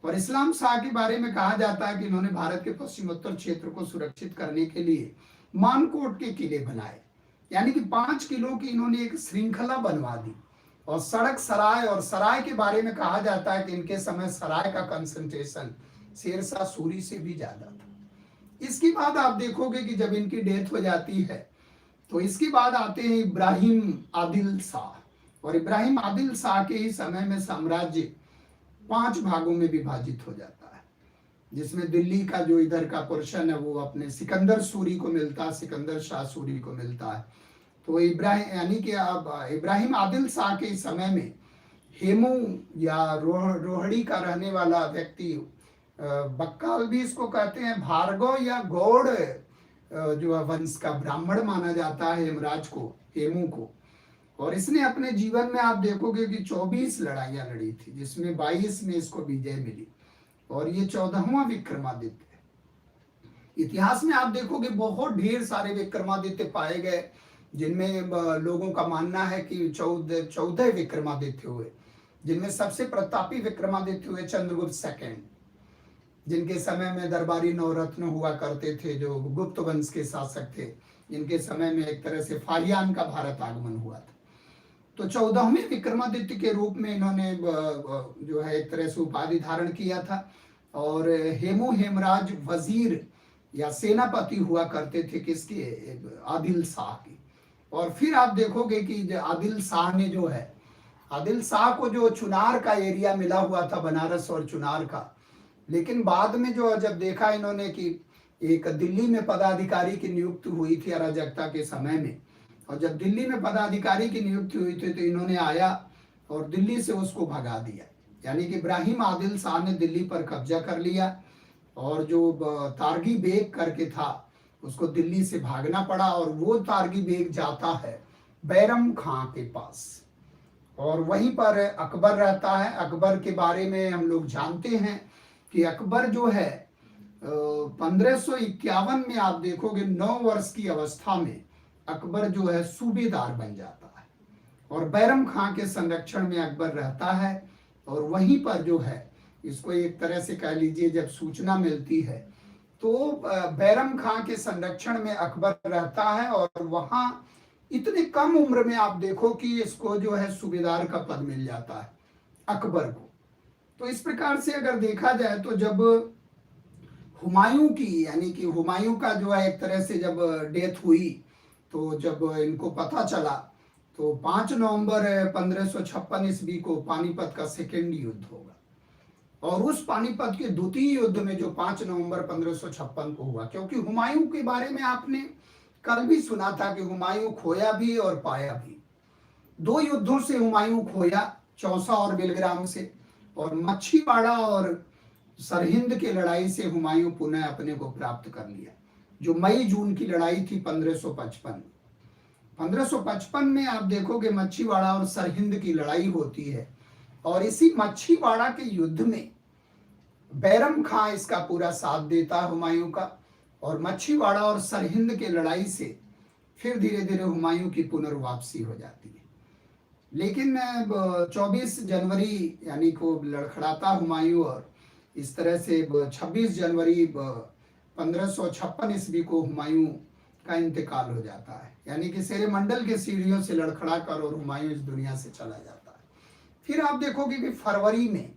S1: और इस्लाम शाह के बारे में कहा जाता है कि इन्होंने भारत के पश्चिमोत्तर क्षेत्र को सुरक्षित करने के लिए मानकोट के किले बनाए, यानी कि 5 किलों की इन्होंने एक श्रृंखला बनवा दी। और सड़क सराय, और सराय के बारे में कहा जाता है कि इनके समय सराय का कंसंट्रेशन शेरशाह सूरी से भी ज्यादा था। इसके बाद आप देखोगे कि जब इनकी डेथ हो जाती है तो इसके बाद आते हैं इब्राहिम आदिल शाह। और इब्राहिम आदिल शाह के ही समय में साम्राज्य 5 भागों में विभाजित हो जाता है, जिसमें दिल्ली का जो इधर का पोर्शन है वो अपने सिकंदर सूरी को मिलता है, सिकंदर शाह सूरी को मिलता है। तो इब्राहिम, यानी कि अब इब्राहिम आदिल शाह के समय में हेमू या रोहड़ी का रहने वाला व्यक्ति, बक्काल भी इसको कहते हैं, भार्गव या गौड़ जो वंश का ब्राह्मण माना जाता है हेमराज को, हेमू को। और इसने अपने जीवन में आप देखोगे कि 24 लड़ाइयां लड़ी थी, जिसमें 22 में इसको विजय मिली। और ये 14वां विक्रमादित्य है। इतिहास में आप देखोगे बहुत ढेर सारे विक्रमादित्य पाए गए, जिनमें लोगों का मानना है कि 14 विक्रमादित्य हुए, जिनमें सबसे प्रतापी विक्रमादित्य हुए चंद्रगुप्त सेकंड, जिनके समय में दरबारी नवरत्न हुआ करते थे, जो गुप्त वंश के शासक थे, जिनके समय में एक तरह से फाहियान का भारत आगमन हुआ था। तो 14वें विक्रमादित्य के रूप में इन्होंने जो है एक तरह से उपाधि धारण किया था। और हेमू हेमराज वजीर या सेनापति हुआ करते थे किसके, आदिल शाह के। और फिर आप देखोगे कि आदिल शाह ने जो है, आदिल शाह को जो चुनार का एरिया मिला हुआ था, बनारस और चुनार का, लेकिन बाद में जो जब देखा इन्होंने कि एक दिल्ली में पदाधिकारी की नियुक्ति हुई थी अराजकता के समय में, और जब दिल्ली में पदाधिकारी की नियुक्ति हुई थी तो इन्होंने आया और दिल्ली से उसको भगा दिया। यानी कि इब्राहिम आदिल शाह ने दिल्ली पर कब्जा कर लिया और जो तारगी बेग करके था उसको दिल्ली से भागना पड़ा। और वो तारगी बेग जाता है बैरम खां के पास और वहीं पर अकबर रहता है। अकबर के बारे में हम लोग जानते हैं कि अकबर जो है 1551 में आप देखोगे 9 वर्ष की अवस्था में अकबर जो है सूबेदार बन जाता है और बैरम खां के संरक्षण में अकबर रहता है। और वहीं पर जो है इसको एक तरह से कह लीजिए जब सूचना मिलती है तो बैरम खां के संरक्षण में अकबर रहता है और वहां इतने कम उम्र में आप देखो कि इसको जो है सूबेदार का पद मिल जाता है अकबर को। तो इस प्रकार से अगर देखा जाए तो जब हुमायूं की, यानी कि हुमायूं का जो है एक तरह से जब डेथ हुई तो जब इनको पता चला तो 5 नवंबर 1556 ईस्वी को पानीपत का सेकेंड युद्ध होगा। और उस पानीपत के द्वितीय युद्ध में जो 5 नवंबर 1556 को हुआ, क्योंकि हुमायूं के बारे में आपने कल भी सुना था कि हुमायूं खोया भी और पाया भी। 2 युद्धों से हुमायूं खोया, चौसा और बेलग्राम से, और मच्छीवाड़ा और सरहिंद की लड़ाई से हुमायूं पुनः अपने को प्राप्त कर लिया, जो मई जून की लड़ाई थी 1555। 1555 में आप देखोगे मच्छीवाड़ा और सरहिंद की लड़ाई होती है और इसी मच्छीवाड़ा के युद्ध में बैरम खां इसका पूरा साथ देता है हुमायूं का। और मच्छीवाड़ा और सरहिंद के लड़ाई से फिर धीरे धीरे हुमायूं की पुनर्वापसी हो जाती है। लेकिन 24 जनवरी यानी को लड़खड़ाता हुमायूं और इस तरह से 26 जनवरी 1556 ईस्वी को हुमायूं का इंतकाल हो जाता है। यानी कि शेरे मंडल के सीढ़ियों से लड़खड़ा कर और हुमायूं इस दुनिया से चला जाता है। फिर आप देखोगे कि फरवरी में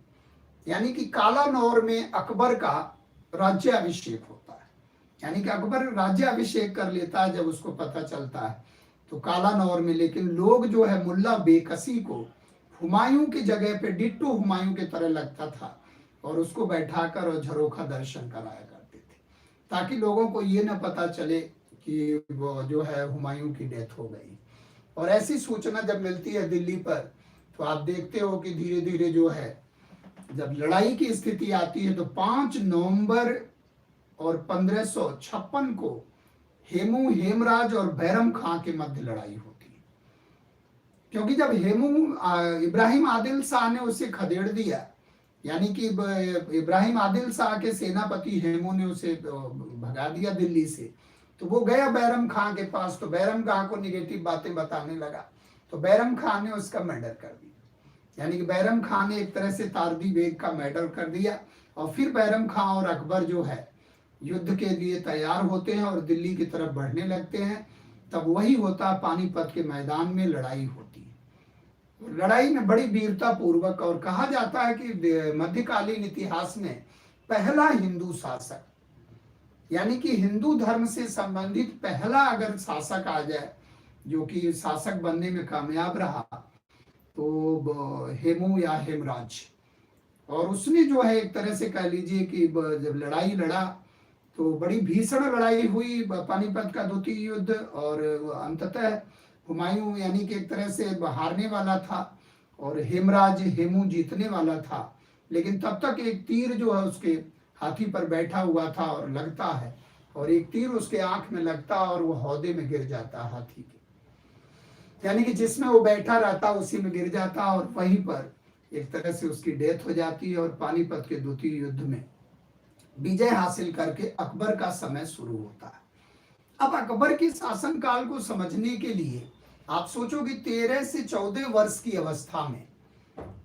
S1: यानी कि कालानौर में अकबर का राज्याभिषेक होता है। यानी कि अकबर राज्याभिषेक कर लेता है जब उसको पता चलता है तो कालानौर में। लेकिन लोग जो है मुल्ला बेकसी को हुमायूं की जगह पे डिट्टो हुमायूं की तरह लगता था और उसको बैठाकर और झरोखा दर्शन कराया करते थे, ताकि लोगों को ये न पता चले कि वो जो है हुमायूं की डेथ हो गई। और ऐसी सूचना जब मिलती है दिल्ली पर तो आप देखते हो कि धीरे धीरे जो है जब लड़ाई की स्थिति आती है तो 5 नवंबर और 1556 को हेमू हेमराज और बैरम खां के मध्य लड़ाई होती है। क्योंकि जब हेमू इब्राहिम आदिल शाह ने उसे खदेड़ दिया, यानी कि इब्राहिम आदिल शाह के सेनापति हेमू ने उसे भगा दिया दिल्ली से, तो वो गया बैरम खां के पास। तो बैरम खां को निगेटिव बातें बताने लगा तो बैरम खां ने उसका मर्डर कर दिया। यानी कि बैरम खां ने एक तरह से तारदी बेग का मर्डर कर दिया। और फिर बैरम खां और अकबर जो है युद्ध के लिए तैयार होते हैं और दिल्ली की तरफ बढ़ने लगते हैं। तब वही होता पानीपत के मैदान में लड़ाई होती है। लड़ाई में बड़ी वीरता पूर्वक, और कहा जाता है कि मध्यकालीन इतिहास में पहला हिंदू शासक, यानी कि हिंदू धर्म से संबंधित पहला अगर शासक आ जाए जो कि शासक बनने में कामयाब रहा तो हेमू या हेमराज। और उसने जो है एक तरह से कह लीजिए कि जब लड़ाई लड़ा तो बड़ी भीषण लड़ाई हुई, पानीपत का द्वितीय युद्ध। और अंततः हुमायूं यानी कि एक तरह से हारने वाला था और हेमराज हेमू जीतने वाला था। लेकिन तब तक एक तीर जो है उसके हाथी पर बैठा हुआ था और लगता है, और एक तीर उसके आंख में लगता और वो हौदे में गिर जाता हाथी के, यानी कि जिसमें वो बैठा रहता उसी में गिर जाता और वहीं पर एक तरह से उसकी डेथ हो जाती है। और पानीपत के द्वितीय युद्ध में विजय हासिल करके अकबर का समय शुरू होता है। अब अकबर के शासनकाल को समझने के लिए आप सोचो कि 13 से 14 वर्ष की अवस्था में,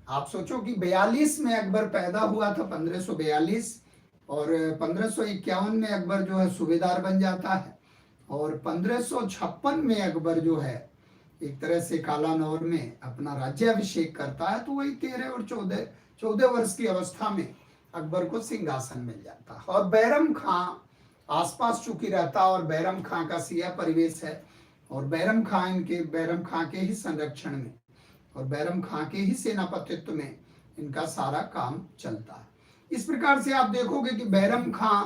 S1: आप सोचो कि 42 में अकबर पैदा हुआ था 1542, और 1551 में अकबर जो है सूबेदार बन जाता है, और 1556 में अकबर जो है एक तरह से कालानौर में अपना राज्याभिषेक करता है, तो वही 13 और 14 वर्ष की अवस्था में अकबर को सिंहासन मिल जाता है। और बैरम खां आसपास चूंकि रहता, और बैरम खां का सिया परिवेश है, और बैरम खां के ही संरक्षण में और बैरम खां के ही सेनापतित्व में इनका सारा काम चलता है। इस प्रकार से आप देखोगे कि बैरम खां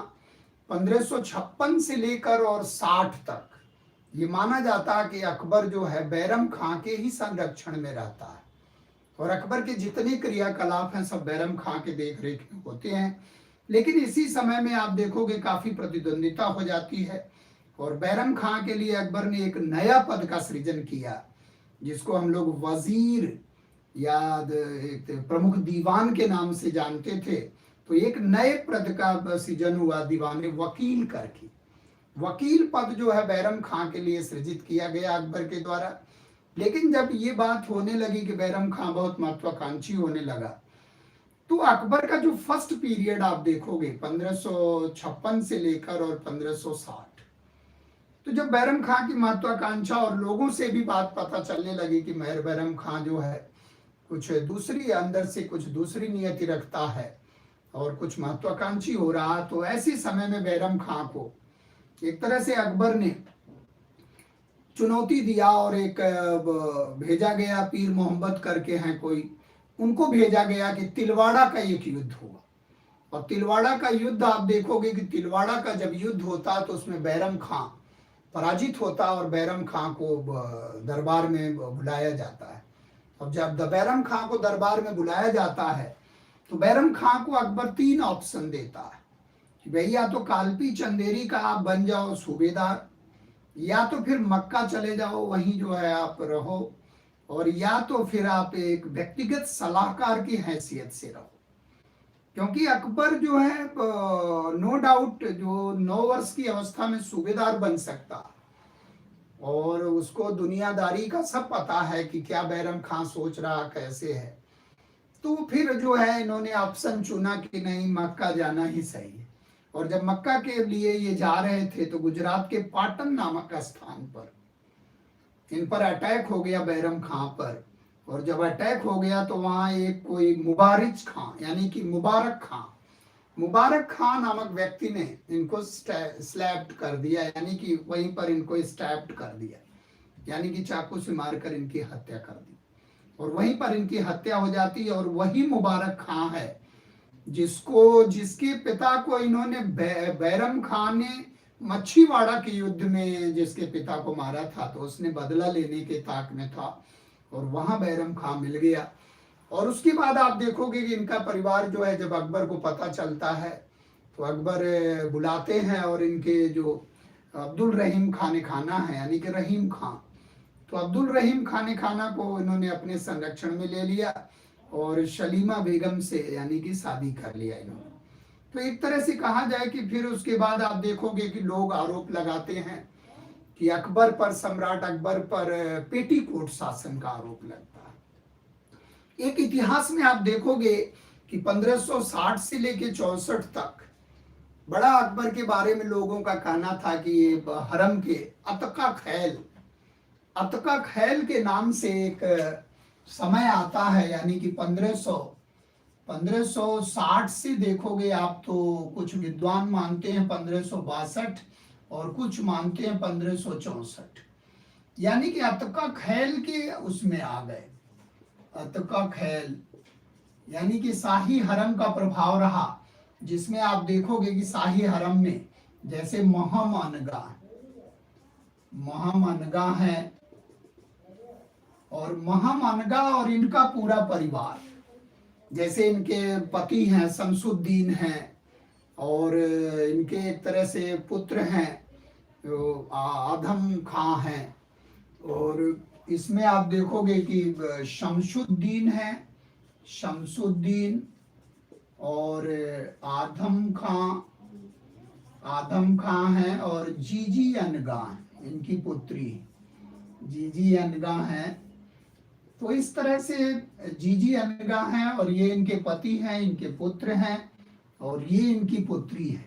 S1: 1556 से लेकर और 60 तक ये माना जाता है कि अकबर जो है बैरम खां के ही संरक्षण में रहता है, और अकबर के जितने क्रियाकलाप हैं सब बैरम खां के देख रेख में होते हैं। लेकिन इसी समय में आप देखोगे काफी प्रतिद्वंदिता हो जाती है, और बैरम खां के लिए अकबर ने एक नया पद का सृजन किया, जिसको हम लोग वजीर या एक प्रमुख दीवान के नाम से जानते थे। तो एक नए पद का सृजन हुआ दीवान वकील करके। वकील पद जो है बैरम खां के लिए सृजित किया गया अकबर के द्वारा। लेकिन जब ये बात होने लगी कि बैरम खां बहुत महत्वाकांक्षी होने लगा, तो अकबर का जो फर्स्ट पीरियड आप देखोगे 1556 से लेकर और 1560, तो जब बैरम खां की महत्वाकांक्षा और लोगों से भी बात पता चलने लगी कि बैरम खां जो है कुछ दूसरी अंदर से कुछ दूसरी नियति रखता है और कुछ महत्वाकांक्षी हो रहा, तो ऐसे समय में बैरम खां को एक तरह से अकबर ने चुनौती दिया, और एक भेजा गया, पीर मोहम्मद करके हैं कोई, उनको भेजा गया कि तिलवाड़ा का एक युद्ध हुआ। और तिलवाड़ा का युद्ध आप देखोगे कि तिलवाड़ा का जब युद्ध होता तो उसमें बैरम खां पराजित होता, और बैरम खां को दरबार में बुलाया जाता है। अब जब बैरम खां को दरबार में बुलाया जाता है तो बैरम खां को अकबर 3 ऑप्शन देता है कि भैया तो कालपी चंदेरी का आप बन जाओ सूबेदार, या तो फिर मक्का चले जाओ, वहीं जो है आप रहो, और या तो फिर आप एक व्यक्तिगत सलाहकार की हैसियत से रहो। क्योंकि अकबर जो है नो डाउट जो 9 वर्ष की अवस्था में सूबेदार बन सकता, और उसको दुनियादारी का सब पता है कि क्या बैरम खां सोच रहा कैसे है। तो फिर जो है इन्होंने ऑप्शन चुना कि नहीं, मक्का जाना ही सही है। और जब मक्का के लिए ये जा रहे थे तो गुजरात के पाटन नामक स्थान पर इन पर अटैक हो गया बैरम खां पर। और जब अटैक हो गया तो वहां एक कोई मुबारिज खां यानी कि मुबारक खां नामक व्यक्ति ने इनको स्लैप्ड कर दिया, यानी कि वहीं पर इनको स्टैप्ड कर दिया, यानी कि चाकू से मारकर इनकी हत्या कर दी। और वहीं पर इनकी हत्या हो जाती है। और वही मुबारक खां है जिसके पिता को इन्होंने बैरम खां ने मच्छीवाड़ा के युद्ध में जिसके पिता को मारा था, तो उसने बदला लेने के ताक में था, और वहां बैरम खां मिल गया। और उसके बाद आप देखोगे कि इनका परिवार जो है, जब अकबर को पता चलता है तो अकबर बुलाते हैं, और इनके जो अब्दुल रहीम खाने खाना है यानी कि रहीम खां, तो अब्दुल रहीम खाने खाना को इन्होंने अपने संरक्षण में ले लिया और शलीमा बेगम से यानी कि शादी कर लिया इन्होंने। तो एक तरह से कहा जाए कि फिर उसके बाद आप देखोगे कि लोग आरोप लगाते हैं कि अकबर पर, सम्राट अकबर पर पेटीकोट शासन का आरोप लगता है। एक इतिहास में आप देखोगे कि 1560 से लेकर 64 तक बड़ा अकबर के बारे में लोगों का कहना था कि ये हरम के अतका खैल के नाम से एक समय आता है, यानी कि 1560 से देखोगे आप तो कुछ विद्वान मानते हैं 1562 और कुछ मानते हैं 1564, यानी कि अतका खैल के उसमें आ गए। अतका खैल यानी कि शाही हरम का प्रभाव रहा, जिसमें आप देखोगे कि शाही हरम में जैसे महामानगा है, और महामानगा और इनका पूरा परिवार, जैसे इनके पति हैं शमसुद्दीन हैं, और इनके एक तरह से पुत्र हैं आदम खां हैं, और इसमें आप देखोगे कि शमसुद्दीन और आदम खां हैं, और जीजी अनगा इनकी पुत्री जीजी अनगा हैं। तो इस तरह से जीजी अनगा हैं, और ये इनके पति हैं, इनके पुत्र हैं, और ये इनकी पुत्री है।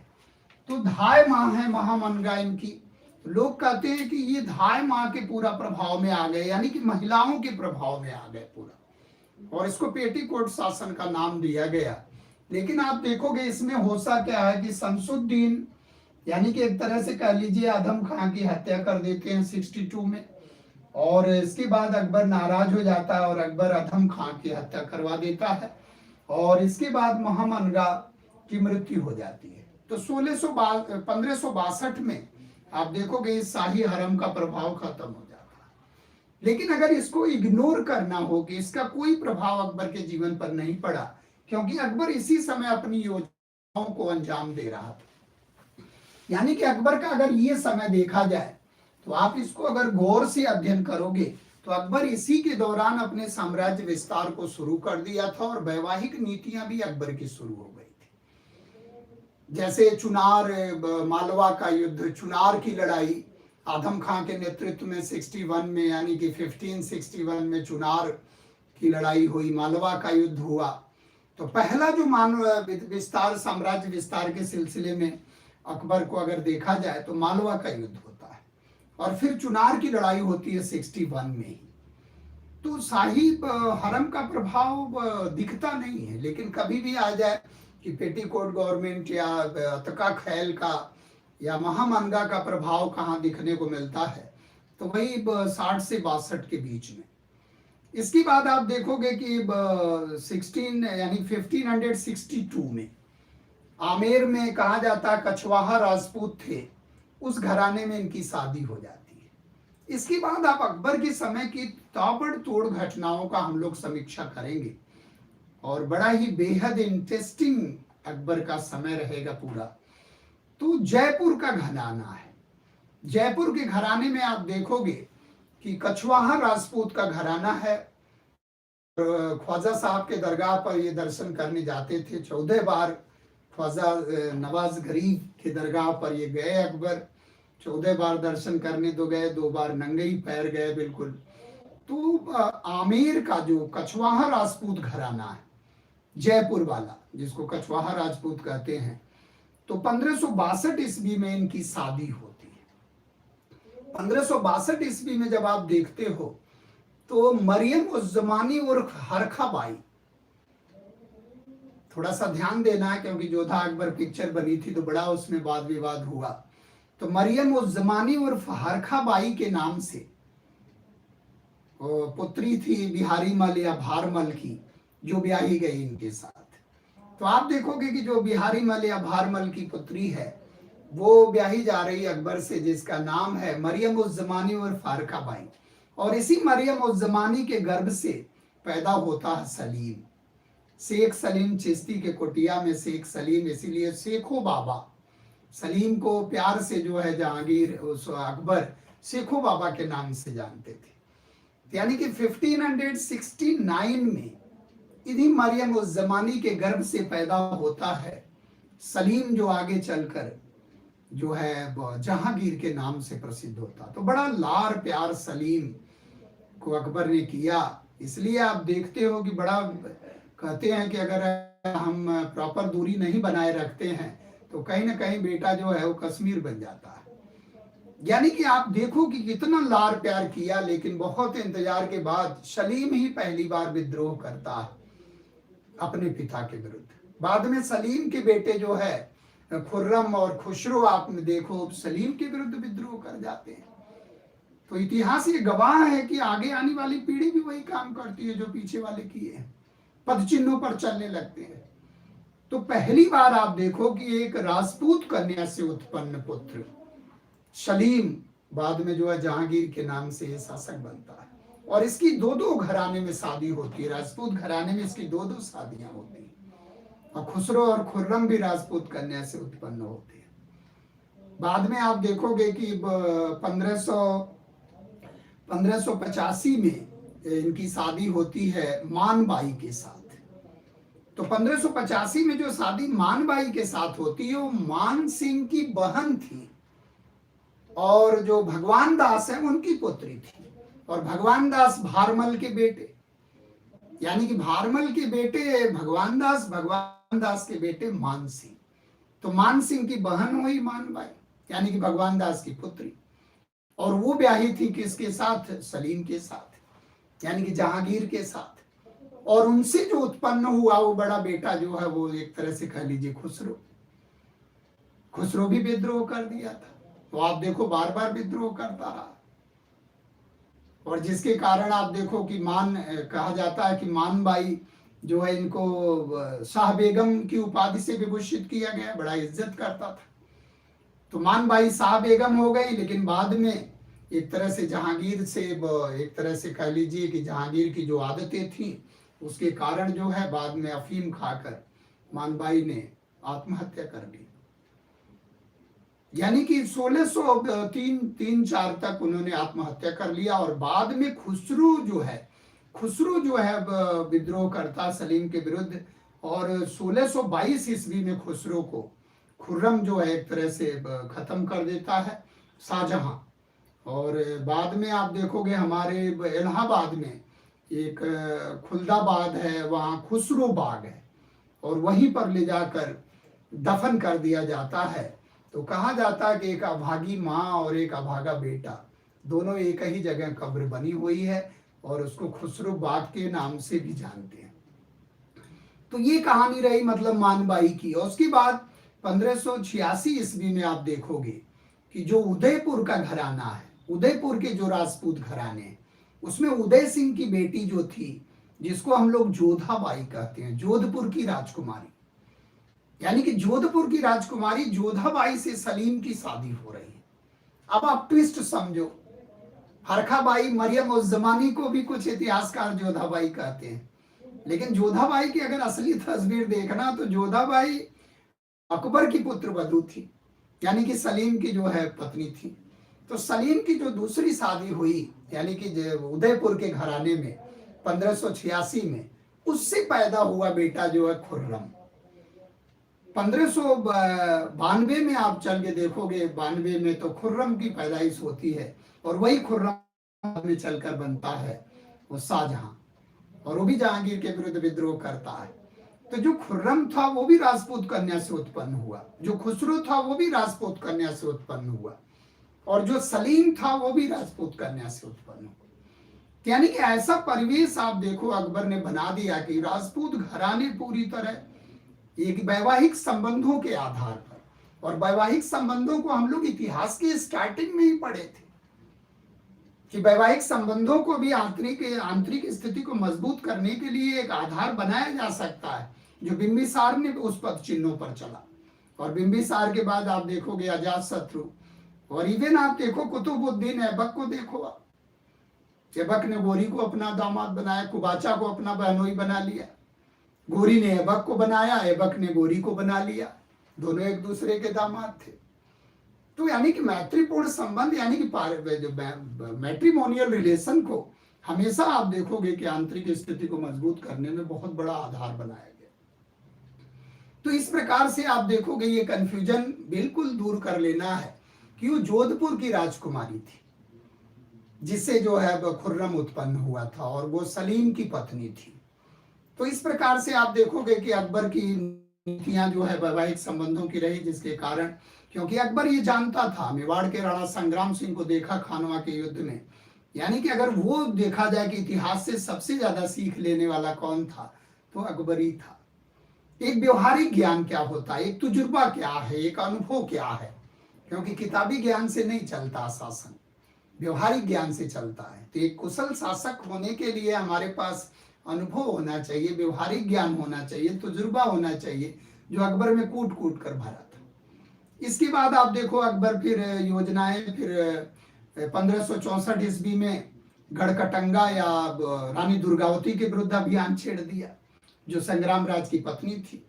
S1: तो 2.5 माह है महामनगा इनकी, तो लोग कहते हैं कि ये धाय माँ के पूरा प्रभाव में आ गए, यानी कि महिलाओं के प्रभाव में आ गए पूरा, और इसको पेटीकोट शासन का नाम दिया गया। लेकिन आप देखोगे इसमें होता क्या है कि शमसुद्दीन यानी कि एक तरह से कह लीजिए आदम खां की हत्या कर देते हैं 62 में, और इसके बाद अकबर नाराज हो जाता है और अकबर आदम खां की हत्या करवा देता है, और इसके बाद महामनगा की मृत्यु हो जाती है। तो 1562 में आप देखोगे इस शाही हरम का प्रभाव खत्म हो जाता है। लेकिन अगर इसको इग्नोर करना हो कि इसका कोई प्रभाव अकबर के जीवन पर नहीं पड़ा, क्योंकि अकबर इसी समय अपनी योजनाओं को अंजाम दे रहा था। यानी कि अकबर का अगर ये समय देखा जाए तो आप इसको अगर गौर से अध्ययन करोगे तो अकबर इसी के दौरान अपने साम्राज्य विस्तार को शुरू कर दिया था, और वैवाहिक नीतियां भी अकबर की शुरू हो गई थी। जैसे चुनार, मालवा का युद्ध, चुनार की लड़ाई आदम खां के नेतृत्व में 61 में, यानी कि 1561 में चुनार की लड़ाई हुई, मालवा का युद्ध हुआ। तो पहला जो मानव विस्तार, साम्राज्य विस्तार के सिलसिले में अकबर को अगर देखा जाए तो मालवा का युद्ध होता है, और फिर चुनार की लड़ाई होती है 61 में ही। तो शाही हरम का प्रभाव दिखता नहीं है, लेकिन कभी भी आ जाए कि पेटीकोट गवर्नमेंट या अतका खैल का या महामनगा का प्रभाव कहाँ दिखने को मिलता है, तो वही 60 से 62 के बीच में। इसके बाद आप देखोगे कि 1562 में आमेर में कहा जाता कछवाहा राजपूत थे, उस घराने में इनकी शादी हो जाती है। इसके बाद आप अकबर के समय की ताबड़तोड़ घटनाओं का हम लोग समीक्षा करेंगे, और बड़ा ही बेहद इंटरेस्टिंग अकबर का समय रहेगा पूरा। तो जयपुर का घराना है, जयपुर के घराने में आप देखोगे कि कछवाहा राजपूत का घराना है। ख्वाजा साहब के दरगाह पर ये दर्शन करने जाते थे, 14 बार ख्वाजा नवाज गरीब के दरगाह पर ये गए अकबर, 14 बार दर्शन करने तो गए, 2 बार नंगे ही पैर गए बिल्कुल। तो आमेर का जो कछवाहा राजपूत घराना है, जयपुर वाला, जिसको कछवाहा राजपूत कहते हैं, तो 1562 ईस्वी में इनकी शादी होती है। 1562 ईस्वी में जब आप देखते हो तो मरियम उज़ ज़मानी उर्फ हरखा बाई, थोड़ा सा ध्यान देना है क्योंकि जोधा अकबर पिक्चर बनी थी तो बड़ा उसमें वाद विवाद हुआ। तो मरियम उज़ ज़मानी उर्फ हरखा बाई के नाम से पुत्री थी बिहारी मल या भारमल की, जो ब्याही गई इनके साथ। तो आप देखोगे कि जो बिहारी मल या भारमल की पुत्री है वो ब्याही जा रही अकबर से, जिसका नाम है मरियम उज़ ज़मानी उर्फ हरखा बाई, और इसी मरियम उज़ ज़मानी के गर्भ से पैदा होता है सलीम, शेख सलीम चिश्ती के कुटिया में शेख सलीम, इसीलिए शेखो बाबा, सलीम को प्यार से जो है जहांगीर उस अकबर शेखो बाबा के नाम से जानते थे। यानी कि 1569 में इन्हीं मरियम उज़ ज़मानी के गर्भ से पैदा होता है सलीम, जो आगे चलकर जो है जहांगीर के नाम से प्रसिद्ध होता। तो बड़ा लार प्यार सलीम को अकबर ने किया, इसलिए आप देखते हो कि बड़ा कहते हैं कि अगर हम प्रॉपर दूरी नहीं बनाए रखते हैं तो कहीं ना कहीं बेटा जो है वो कश्मीर बन जाता है। यानी कि आप देखो कि कितना लार प्यार किया, लेकिन बहुत इंतजार के बाद सलीम ही पहली बार विद्रोह करता है अपने पिता के विरुद्ध। बाद में सलीम के बेटे जो है खुर्रम और खुसरो, आपने देखो सलीम के विरुद्ध विद्रोह कर जाते हैं। तो इतिहास ये गवाह है कि आगे आने वाली पीढ़ी भी वही काम करती है जो पीछे वाले किए हैं, पद चिन्हों पर चलने लगते हैं। तो पहली बार आप देखो कि एक राजपूत कन्या से उत्पन्न पुत्र सलीम बाद में जो है जहांगीर के नाम से शासक बनता है, और इसकी 2-2 घराने में शादी होती है। राजपूत घराने में इसकी 2-2 शादियां होती हैं, और खुसरो और खुर्रम भी राजपूत कन्या से उत्पन्न होते हैं। बाद में आप देखोगे कि 1585 में इनकी शादी होती है मानबाई के साथ। तो 1585 में जो शादी मानबाई के साथ होती है वो मान सिंह की बहन थी, और जो भगवान दास है उनकी पुत्री थी, और भगवान दास भारमल के बेटे, यानी कि भारमल के बेटे भगवान दास के बेटे मान सिंह। तो मान सिंह की बहन हुई मानबाई, यानी कि भगवान दास की पुत्री। और वो ब्याही थी किसके साथ? सलीम के साथ, यानी कि जहांगीर के साथ। और उनसे जो उत्पन्न हुआ वो बड़ा बेटा जो है वो एक तरह से कह लीजिए खुसरो। खुसरो भी विद्रोह कर दिया था, तो आप देखो बार बार विद्रोह करता रहा, और जिसके कारण आप देखो कि कहा जाता है कि मान बाई जो है इनको शाह बेगम की उपाधि से विभूषित किया गया, बड़ा इज्जत करता था। तो मान बाई शाह बेगम हो गई, लेकिन बाद में एक तरह से जहांगीर से एक तरह से कह लीजिए कि जहांगीर की जो आदतें थी उसके कारण जो है बाद में अफीम खाकर मानबाई ने आत्महत्या कर ली। यानी कि 1603-4 तक उन्होंने आत्महत्या कर लिया, और बाद में खुसरो जो है विद्रोह करता सलीम के विरुद्ध, और 1622 ईस्वी में खुसरो को खुर्रम जो है एक तरह से खत्म कर देता है शाहजहां। और बाद में आप देखोगे हमारे इलाहाबाद में एक खुलदाबाद है, वहाँ खुसरो बाग है, और वहीं पर ले जाकर दफन कर दिया जाता है। तो कहा जाता है कि एक अभागी माँ और एक अभागा बेटा दोनों एक ही जगह कब्र बनी हुई है, और उसको खुसरो बाग के नाम से भी जानते हैं। तो ये कहानी रही मतलब मानबाई की। और उसके बाद 1586 ईस्वी में आप देखोगे कि जो उदयपुर का घराना है, उदयपुर के जो राजपूत घराने हैं, उसमें उदय सिंह की बेटी जो थी, जिसको हम लोग जोधाबाई कहते हैं, जोधपुर की राजकुमारी, यानी कि जोधपुर की राजकुमारी जोधाबाई से सलीम की शादी हो रही है। अब आप ट्विस्ट समझो, हरखाबाई मरियम उस जमानी को भी कुछ इतिहासकार जोधाबाई कहते हैं, लेकिन जोधाबाई की अगर असली तस्वीर देखना तो जोधाबाई अकबर की पुत्र वधू थी, यानी कि सलीम की जो है पत्नी थी। तो सलीम की जो दूसरी शादी हुई, यानी कि उदयपुर के घराने में 1586 में, उससे पैदा हुआ बेटा जो है खुर्रम। 1592 में आप चल के देखोगे, 92 में तो खुर्रम की पैदाइश होती है, और वही खुर्रम में चलकर बनता है वो शाहजहां, और वो भी जहांगीर के विरुद्ध विद्रोह करता है। तो जो खुर्रम था वो भी राजपूत कन्या से उत्पन्न हुआ, जो खुसरो था वो भी राजपूत कन्या से उत्पन्न हुआ, और जो सलीम था वो भी राजपूत कन्या से उत्पन्न हुआ। यानी कि ऐसा परिवेश आप देखो अकबर ने बना दिया कि राजपूत घराने पूरी तरह एक वैवाहिक संबंधों के आधार पर, और वैवाहिक संबंधों को हम लोग इतिहास के स्टार्टिंग में ही पढ़े थे कि वैवाहिक संबंधों को भी आंतरिक स्थिति को मजबूत करने के लिए एक आधार बनाया जा सकता है, जो बिंबिसार ने उस पद चिन्हों पर चला। और बिंबिसार के बाद आप देखोगे अजात शत्रु, और इवन आप देखो कुतुबुद्दीन ऐबक को देखो, आप ऐबक ने गोरी को अपना दामाद बनाया, कुबाचा को अपना बहनोई बना लिया, गोरी ने ऐबक को बनाया, ऐबक ने गोरी को बना लिया, दोनों एक दूसरे के दामाद थे। तो यानी कि मैत्रीपूर्ण संबंध, यानी कि मैट्रिमोनियल रिलेशन को हमेशा आप देखोगे कि आंतरिक स्थिति को मजबूत करने में बहुत बड़ा आधार बनाया गया। तो इस प्रकार से आप देखोगे ये कंफ्यूजन बिल्कुल दूर कर लेना है कि वो जोधपुर की राजकुमारी थी, जिससे जो है खुर्रम उत्पन्न हुआ था, और वो सलीम की पत्नी थी। तो इस प्रकार से आप देखोगे कि अकबर की नीतियां जो है वैवाहिक संबंधों की रही, जिसके कारण, क्योंकि अकबर ये जानता था, मेवाड़ के राणा संग्राम सिंह को देखा खानवा के युद्ध में, यानी कि अगर वो देखा जाए कि इतिहास से सबसे ज्यादा सीख लेने वाला कौन था तो अकबर ही था। एक व्यवहारिक ज्ञान क्या होता है, एक तजुर्बा क्या है, एक अनुभव क्या है, क्योंकि किताबी ज्ञान से नहीं चलता शासन, व्यवहारिक ज्ञान से चलता है। तो एक कुशल शासक होने के लिए हमारे पास अनुभव होना चाहिए, व्यवहारिक ज्ञान होना चाहिए, तजुर्बा होना चाहिए, जो अकबर में कूट कूट कर भरा था। इसके बाद आप देखो अकबर फिर योजनाएं, फिर 1564 ईस्वी में गढ़कटंगा या रानी दुर्गावती के विरुद्ध अभियान छेड़ दिया, जो संग्राम राज की पत्नी थी।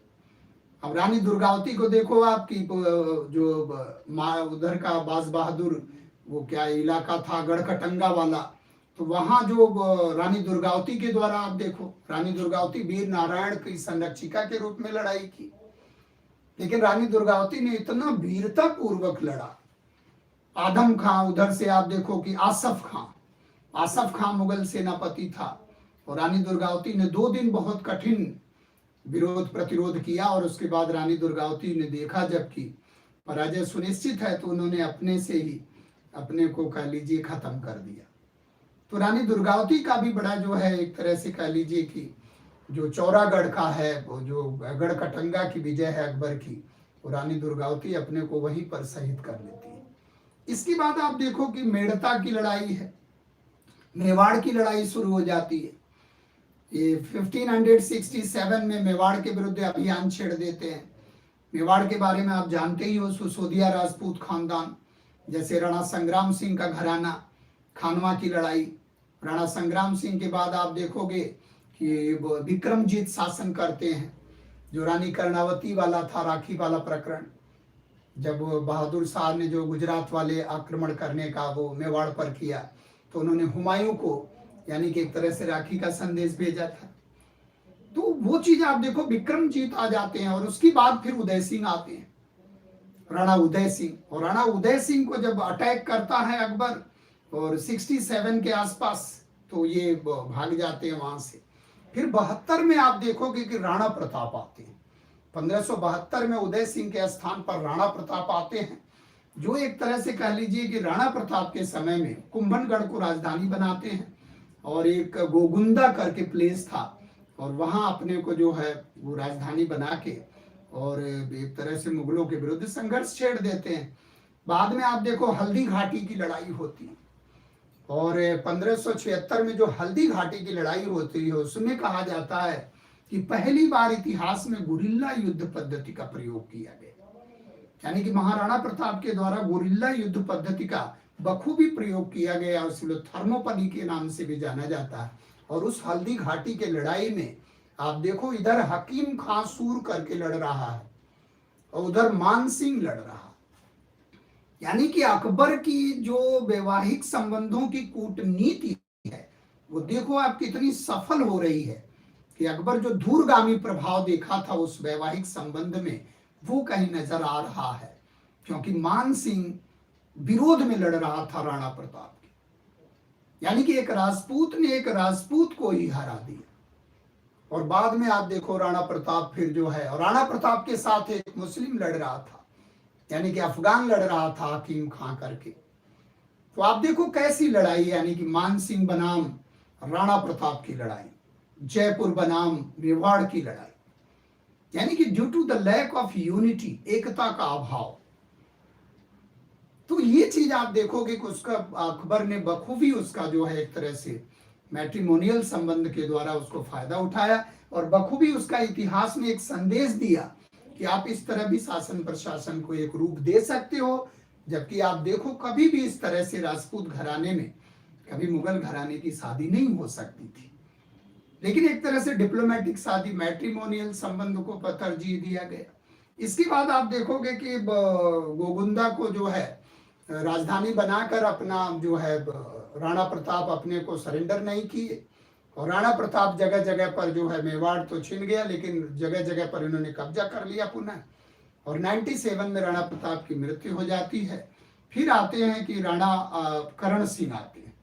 S1: अब रानी दुर्गावती को देखो आपकी जो उधर का बाज बहादुर वो क्या इलाका था गढ़कटंगा वाला, तो वहां जो रानी दुर्गावती के द्वारा आप देखो, रानी दुर्गावती वीर नारायण की संरक्षिका के रूप में लड़ाई की, लेकिन रानी दुर्गावती ने इतना वीरता पूर्वक लड़ा। आदम खां, उधर से आप देखो कि आसफ खां मुगल सेनापति था, और रानी दुर्गावती ने 2 दिन बहुत कठिन विरोध प्रतिरोध किया, और उसके बाद रानी दुर्गावती ने देखा जबकि पराजय सुनिश्चित है, तो उन्होंने अपने से ही अपने को कह लीजिए खत्म कर दिया। तो रानी दुर्गावती का भी बड़ा जो है एक तरह से कह लीजिए कि जो चौरागढ़ का है, वो जो गढ़कटंगा की विजय है अकबर की, वो रानी दुर्गावती अपने को वहीं पर शहीद कर लेती है। इसके बाद आप देखो कि मेड़ता की लड़ाई है, मेवाड़ की लड़ाई शुरू हो जाती है। ये 1567 में मेवाड़ के विरुद्ध अभियान छेड़ देते हैं। मेवाड़ के बारे में आप जानते ही हो, सिसोदिया राजपूत खानदान, जैसे राणा संग्राम सिंह का घराना, खानवा की लड़ाई। राणा संग्राम सिंह के बाद आप देखोगे कि विक्रमजीत शासन करते हैं, जो रानी कर्णावती वाला था, राखी वाला प्रकरण, जब बहादुर शाह ने जो गुजरात वाले आक्रमण करने का वो मेवाड़ पर किया, तो उन्होंने हुमायूं को यानी कि एक तरह से राखी का संदेश भेजा था। तो वो चीज आप देखो, विक्रमजीत आ जाते हैं और उसके बाद फिर उदय सिंह आते हैं, राणा उदय सिंह। और राणा उदय सिंह को जब अटैक करता है अकबर और 67 के आसपास, तो ये भाग जाते हैं वहां से। फिर 72 में आप देखोगे कि राणा प्रताप आते हैं। 1572 में उदय सिंह के स्थान पर राणा प्रताप आते हैं, जो एक तरह से कह लीजिए कि राणा प्रताप के समय में कुंभनगढ़ को राजधानी बनाते हैं और एक गोगुंदा करके प्लेस था, और वहां अपने को जो है वो राजधानी बना के और एक तरह से मुगलों के विरुद्ध संघर्ष छेड़ देते हैं। बाद में आप देखो हल्दी घाटी की लड़ाई होती है, और 1576 में जो हल्दी घाटी की लड़ाई होती है उसमें कहा जाता है कि पहली बार इतिहास में गुरिल्ला युद्ध पद्धति का प्रयोग किया गया, यानी कि महाराणा प्रताप के द्वारा गुरिल्ला युद्ध पद्धति का बखूबी प्रयोग किया गया, उसको थर्मोपली के नाम से भी जाना जाता है। और उस हल्दी घाटी के लड़ाई में आप देखो, इधर हकीम खां सूर करके लड़ रहा है और उधर मान सिंह लड़ रहा है, यानी कि अकबर की जो वैवाहिक संबंधों की कूटनीति है वो देखो आप कितनी सफल हो रही है, कि अकबर जो दूरगामी प्रभाव देखा था उस वैवाहिक संबंध में वो कहीं नजर आ रहा है, क्योंकि मान सिंह विरोध में लड़ रहा था राणा प्रताप के, यानी कि एक राजपूत ने एक राजपूत को ही हरा दिया। और बाद में आप देखो राणा प्रताप फिर जो है, और राणा प्रताप के साथ एक मुस्लिम लड़ रहा था, यानी कि अफगान लड़ रहा था हकीम खां करके। तो आप देखो कैसी लड़ाई, यानी कि मान सिंह बनाम राणा प्रताप की लड़ाई, जयपुर बनाम मेवाड़ की लड़ाई, यानी कि due to the lack of unity, एकता का अभाव। तो ये चीज आप देखोगे कि उसका अकबर ने बखूबी उसका जो है एक तरह से मैट्रिमोनियल संबंध के द्वारा उसको फायदा उठाया, और बखूबी उसका इतिहास में एक संदेश दिया कि आप इस तरह भी शासन प्रशासन को एक रूप दे सकते हो। जबकि आप देखो कभी भी इस तरह से राजपूत घराने में कभी मुगल घराने की शादी नहीं हो सकती थी, लेकिन एक तरह से डिप्लोमेटिक शादी, मैट्रिमोनियल संबंध को तरजीह दिया गया। इसके बाद आप देखोगे कि गोगुंदा को जो है राजधानी बनाकर अपना जो है राणा प्रताप अपने को सरेंडर नहीं किए, और राणा प्रताप जगह जगह पर जो है, मेवाड़ तो छिन गया लेकिन जगह जगह पर इन्होंने कब्जा कर लिया पुनः, और 97 में राणा प्रताप की मृत्यु हो जाती है। फिर आते हैं कि राणा करण सिंह आते हैं,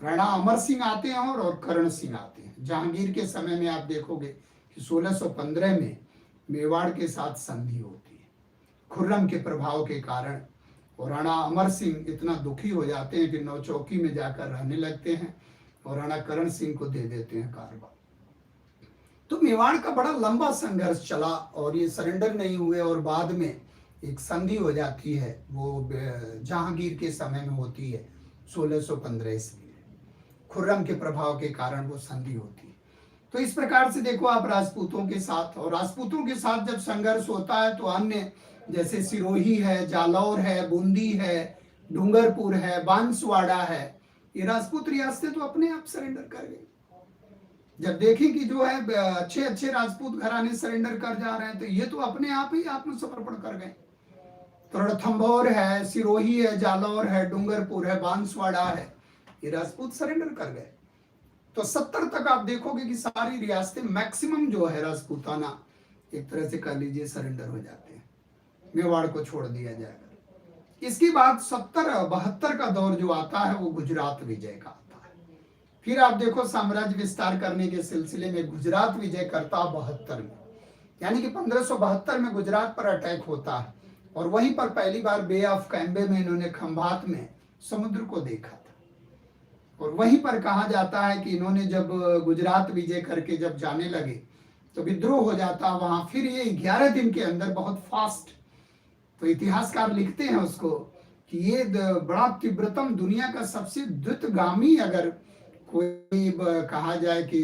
S1: राणा अमर सिंह आते हैं और करण सिंह आते हैं। जहांगीर के समय में आप देखोगे कि 1615 में मेवाड़ के साथ संधि होती है खुर्रम के प्रभाव के कारण, और राणा अमर सिंह इतना दुखी हो जाते हैं कि नौचौकी में जाकर रहने लगते हैं और राणा करण सिंह को दे देते हैं कारवा। तो मेवाड़ का बड़ा लंबा संघर्ष चला और ये सरेंडर नहीं हुए, और बाद में एक संधि हो जाती है, वो जहांगीर के समय में होती है 1615 ईस्वी में, खुर्रम के प्रभाव के कारण वो संधि होती है। तो इस प्रकार से देखो आप राजपूतों के साथ, और राजपूतों के साथ जब संघर्ष होता है तो अन्य जैसे सिरोही है, जालौर है, बूंदी है, डूंगरपुर है, बांसवाड़ा है, ये राजपूत रियासतें तो अपने आप सरेंडर कर गई। जब देखें कि जो है अच्छे अच्छे राजपूत घराने सरेंडर कर जा रहे हैं, तो ये तो अपने आप ही आत्मसमर्पण कर गए। तो रणथंभौर है, सिरोही है, जालौर है, डूंगरपुर है, बांसवाड़ा है, ये राजपूत सरेंडर कर गए। तो 70 तक आप देखोगे कि सारी रियासतें मैक्सिमम जो है राजपूताना एक तरह से कर लीजिए सरेंडर हो जाते हैं, मेवाड़ को छोड़ दिया जाएगा। इसके बाद 70-72 का दौर जो आता है वो गुजरात विजय का आता है। फिर आप देखो साम्राज्य विस्तार करने के सिलसिले में गुजरात विजय करता 72 में, यानी कि 1572 में गुजरात पर अटैक होता है, और वहीं पर पहली बार बे ऑफ कैम्बे में इन्होंने खंभात में समुद्र को देखा था। और वहीं पर कहा जाता है कि इन्होंने जब गुजरात विजय करके जब जाने लगे तो विद्रोह हो जाता वहां, फिर ये 11 दिन के अंदर बहुत फास्ट, तो इतिहासकार लिखते हैं उसको कि ये बड़ा तीव्रतम, दुनिया का सबसे द्रुतगामी अगर कोई कहा जाए कि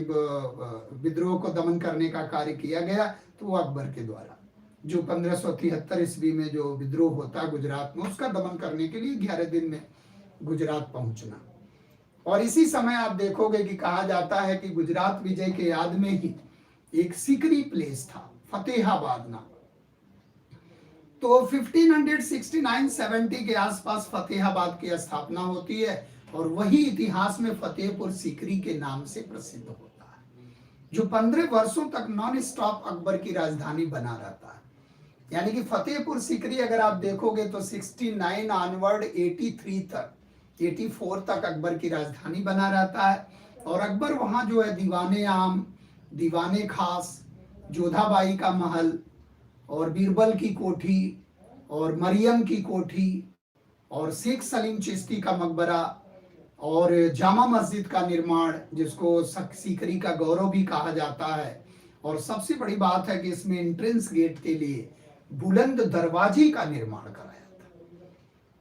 S1: विद्रोह को दमन करने का कार्य किया गया तो वो अकबर के द्वारा, जो 1573 ईस्वी में जो विद्रोह होता है गुजरात में, उसका दमन करने के लिए 11 दिन में गुजरात पहुंचना। और इसी समय आप देखोगे कि कहा जाता है कि गुजरात विजय के याद में ही एक सीकरी प्लेस था, फतेहाबाद नाम। तो 1569-70 के आसपास फतेहाबाद की स्थापना होती है और वही इतिहास में फतेहपुर सीकरी के नाम से प्रसिद्ध होता है, जो 15 वर्षों तक नॉन स्टॉप अकबर की राजधानी बना रहता है। यानी कि फतेहपुर सीकरी अगर आप देखोगे तो 69 ऑनवर्ड 83 तक, 84 तक अकबर की राजधानी बना रहता है। और अकबर वहां जो है दीवाने आम, दीवाने खास, जोधाबाई का महल और बीरबल की कोठी और मरियम की कोठी और शेख सलीम चिश्ती का मकबरा और जामा मस्जिद का निर्माण, जिसको सीकरी का गौरव भी कहा जाता है। और सबसे बड़ी बात है कि इसमें एंट्रेंस गेट के लिए बुलंद दरवाजे का निर्माण कराया था,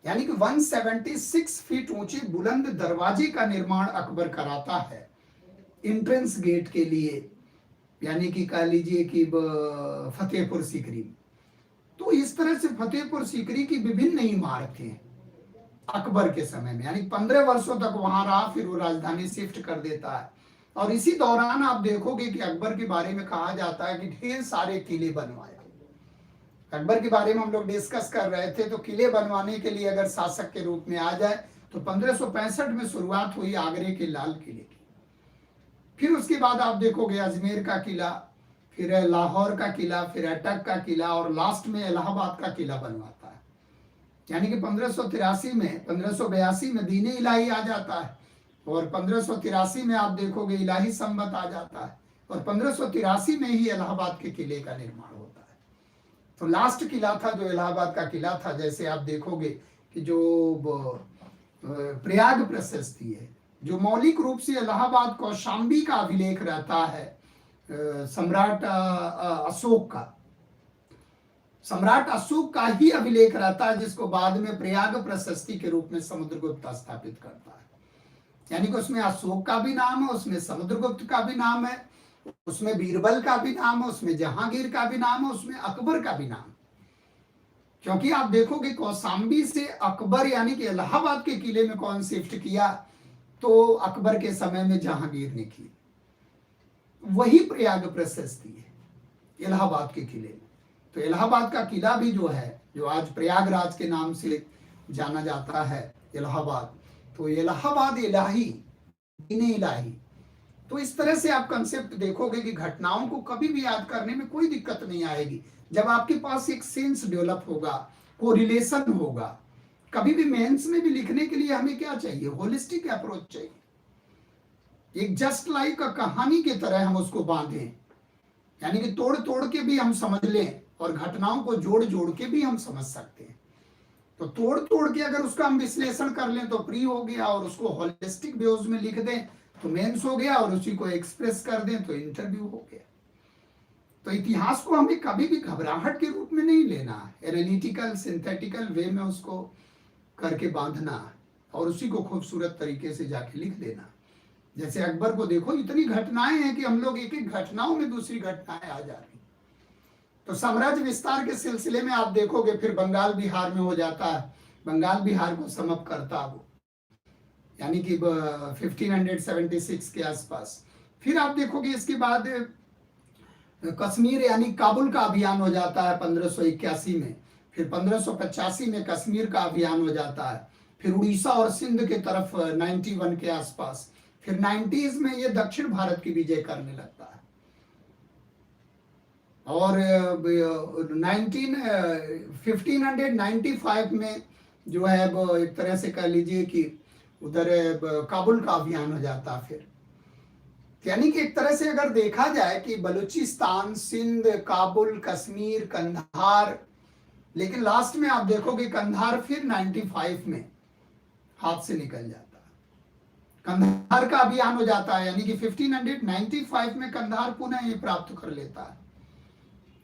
S1: यानी कि 176 फीट ऊंचे बुलंद दरवाजे का निर्माण अकबर कराता है एंट्रेंस गेट के लिए, यानी कि कह लीजिए कि फतेहपुर सीकरी। तो इस तरह से फतेहपुर सीकरी की विभिन्न इमारतें अकबर के समय में, यानी 15 वर्षों तक वहां रहा, फिर वो राजधानी शिफ्ट कर देता है। और इसी दौरान आप देखोगे कि अकबर के बारे में कहा जाता है कि ढेर सारे किले बनवाए। अकबर के बारे में हम लोग डिस्कस कर रहे थे, तो किले बनवाने के लिए अगर शासक के रूप में आ जाए तो 1565 में शुरुआत हुई आगरे के लाल किले की। फिर उसके बाद आप देखोगे अजमेर का किला, फिर लाहौर का किला, फिर अटक का किला और लास्ट में इलाहाबाद का किला बनवाता है। यानी कि 1583 में, 1582 में दीन इलाही आ जाता है और 1583 में आप देखोगे इलाही संबत आ जाता है और 1583 में ही इलाहाबाद के किले का निर्माण होता है। तो लास्ट किला था जो इलाहाबाद का किला था, जैसे आप देखोगे कि जो प्रयाग प्रशस्ति है, जो मौलिक रूप से इलाहाबाद कौशाम्बी का अभिलेख रहता है सम्राट अशोक का, सम्राट अशोक का ही अभिलेख रहता है, जिसको बाद में प्रयाग प्रशस्ति के रूप में समुद्रगुप्त स्थापित करता है। यानी कि उसमें अशोक का भी नाम है, उसमें समुद्रगुप्त का भी नाम है, उसमें बीरबल का भी नाम है, उसमें जहांगीर का भी नाम है, उसमें अकबर का भी नाम है। क्योंकि आप देखोगे कौशाम्बी से अकबर यानी कि इलाहाबाद के किले में कौन शिफ्ट किया, तो अकबर के समय में जहांगीर ने की। वही प्रयाग प्रशस्ति है इलाहाबाद के किले में। तो इलाहाबाद का किला भी जो है, जो आज प्रयागराज के नाम से जाना जाता है इलाहाबाद, तो इलाहाबाद इलाही, दीन इलाही। तो इस तरह से आप कंसेप्ट देखोगे कि घटनाओं को कभी भी याद करने में कोई दिक्कत नहीं आएगी जब आपके पास एक सेंस डेवलप होगा, कोरिलेशन होगा। कभी भी मेंस में भी लिखने के लिए हमें क्या चाहिए, होलिस्टिक अप्रोच चाहिए। एक जस्ट लाइक कहानी की तरह हम उसको बांधें, यानी कि तोड़ तोड़ के भी हम समझ लें और घटनाओं को जोड़ जोड़ के भी हम समझ सकते हैं। तो तोड़ तोड़ के अगर उसका हम विश्लेषण कर लें तो प्री हो गया, और उसको होलिस्टिक व्यूज में लिख दें तो मेंस हो गया, और उसी को एक्सप्रेस कर दें तो इंटरव्यू हो गया। तो इतिहास को हमें कभी भी घबराहट के रूप में नहीं लेना है, एनालिटिकल सिंथेटिकल वे में उसको करके बांधना है और उसी को खूबसूरत तरीके से जाके लिख देना। जैसे अकबर को देखो, इतनी घटनाएं हैं कि हम लोग एक एक घटनाओं में दूसरी घटनाएं आ जा रही। तो साम्राज्य विस्तार के सिलसिले में आप देखोगे फिर बंगाल बिहार में हो जाता है, बंगाल बिहार को समाप्त करता है वो, यानी कि 1576 के आसपास। फिर आप देखोगे इसके बाद कश्मीर यानी काबुल का अभियान हो जाता है 1581 में, फिर 1585 में कश्मीर का अभियान हो जाता है, फिर उड़ीसा और सिंध के तरफ 91 के आसपास, फिर 90s में ये दक्षिण भारत की विजय करने लगता है। और 1595 में जो है वो एक तरह से कह लीजिए कि उधर काबुल का अभियान हो जाता है। फिर यानी कि एक तरह से अगर देखा जाए कि बलूचिस्तान, सिंध, काबुल, कश्मीर, कंधार, लेकिन लास्ट में आप देखोगे कंधार फिर 95 में हाथ से निकल जाता है। कंधार का अभियान हो जाता है, यानी कि 1595 में कंधार पुनः ये प्राप्त कर लेता है।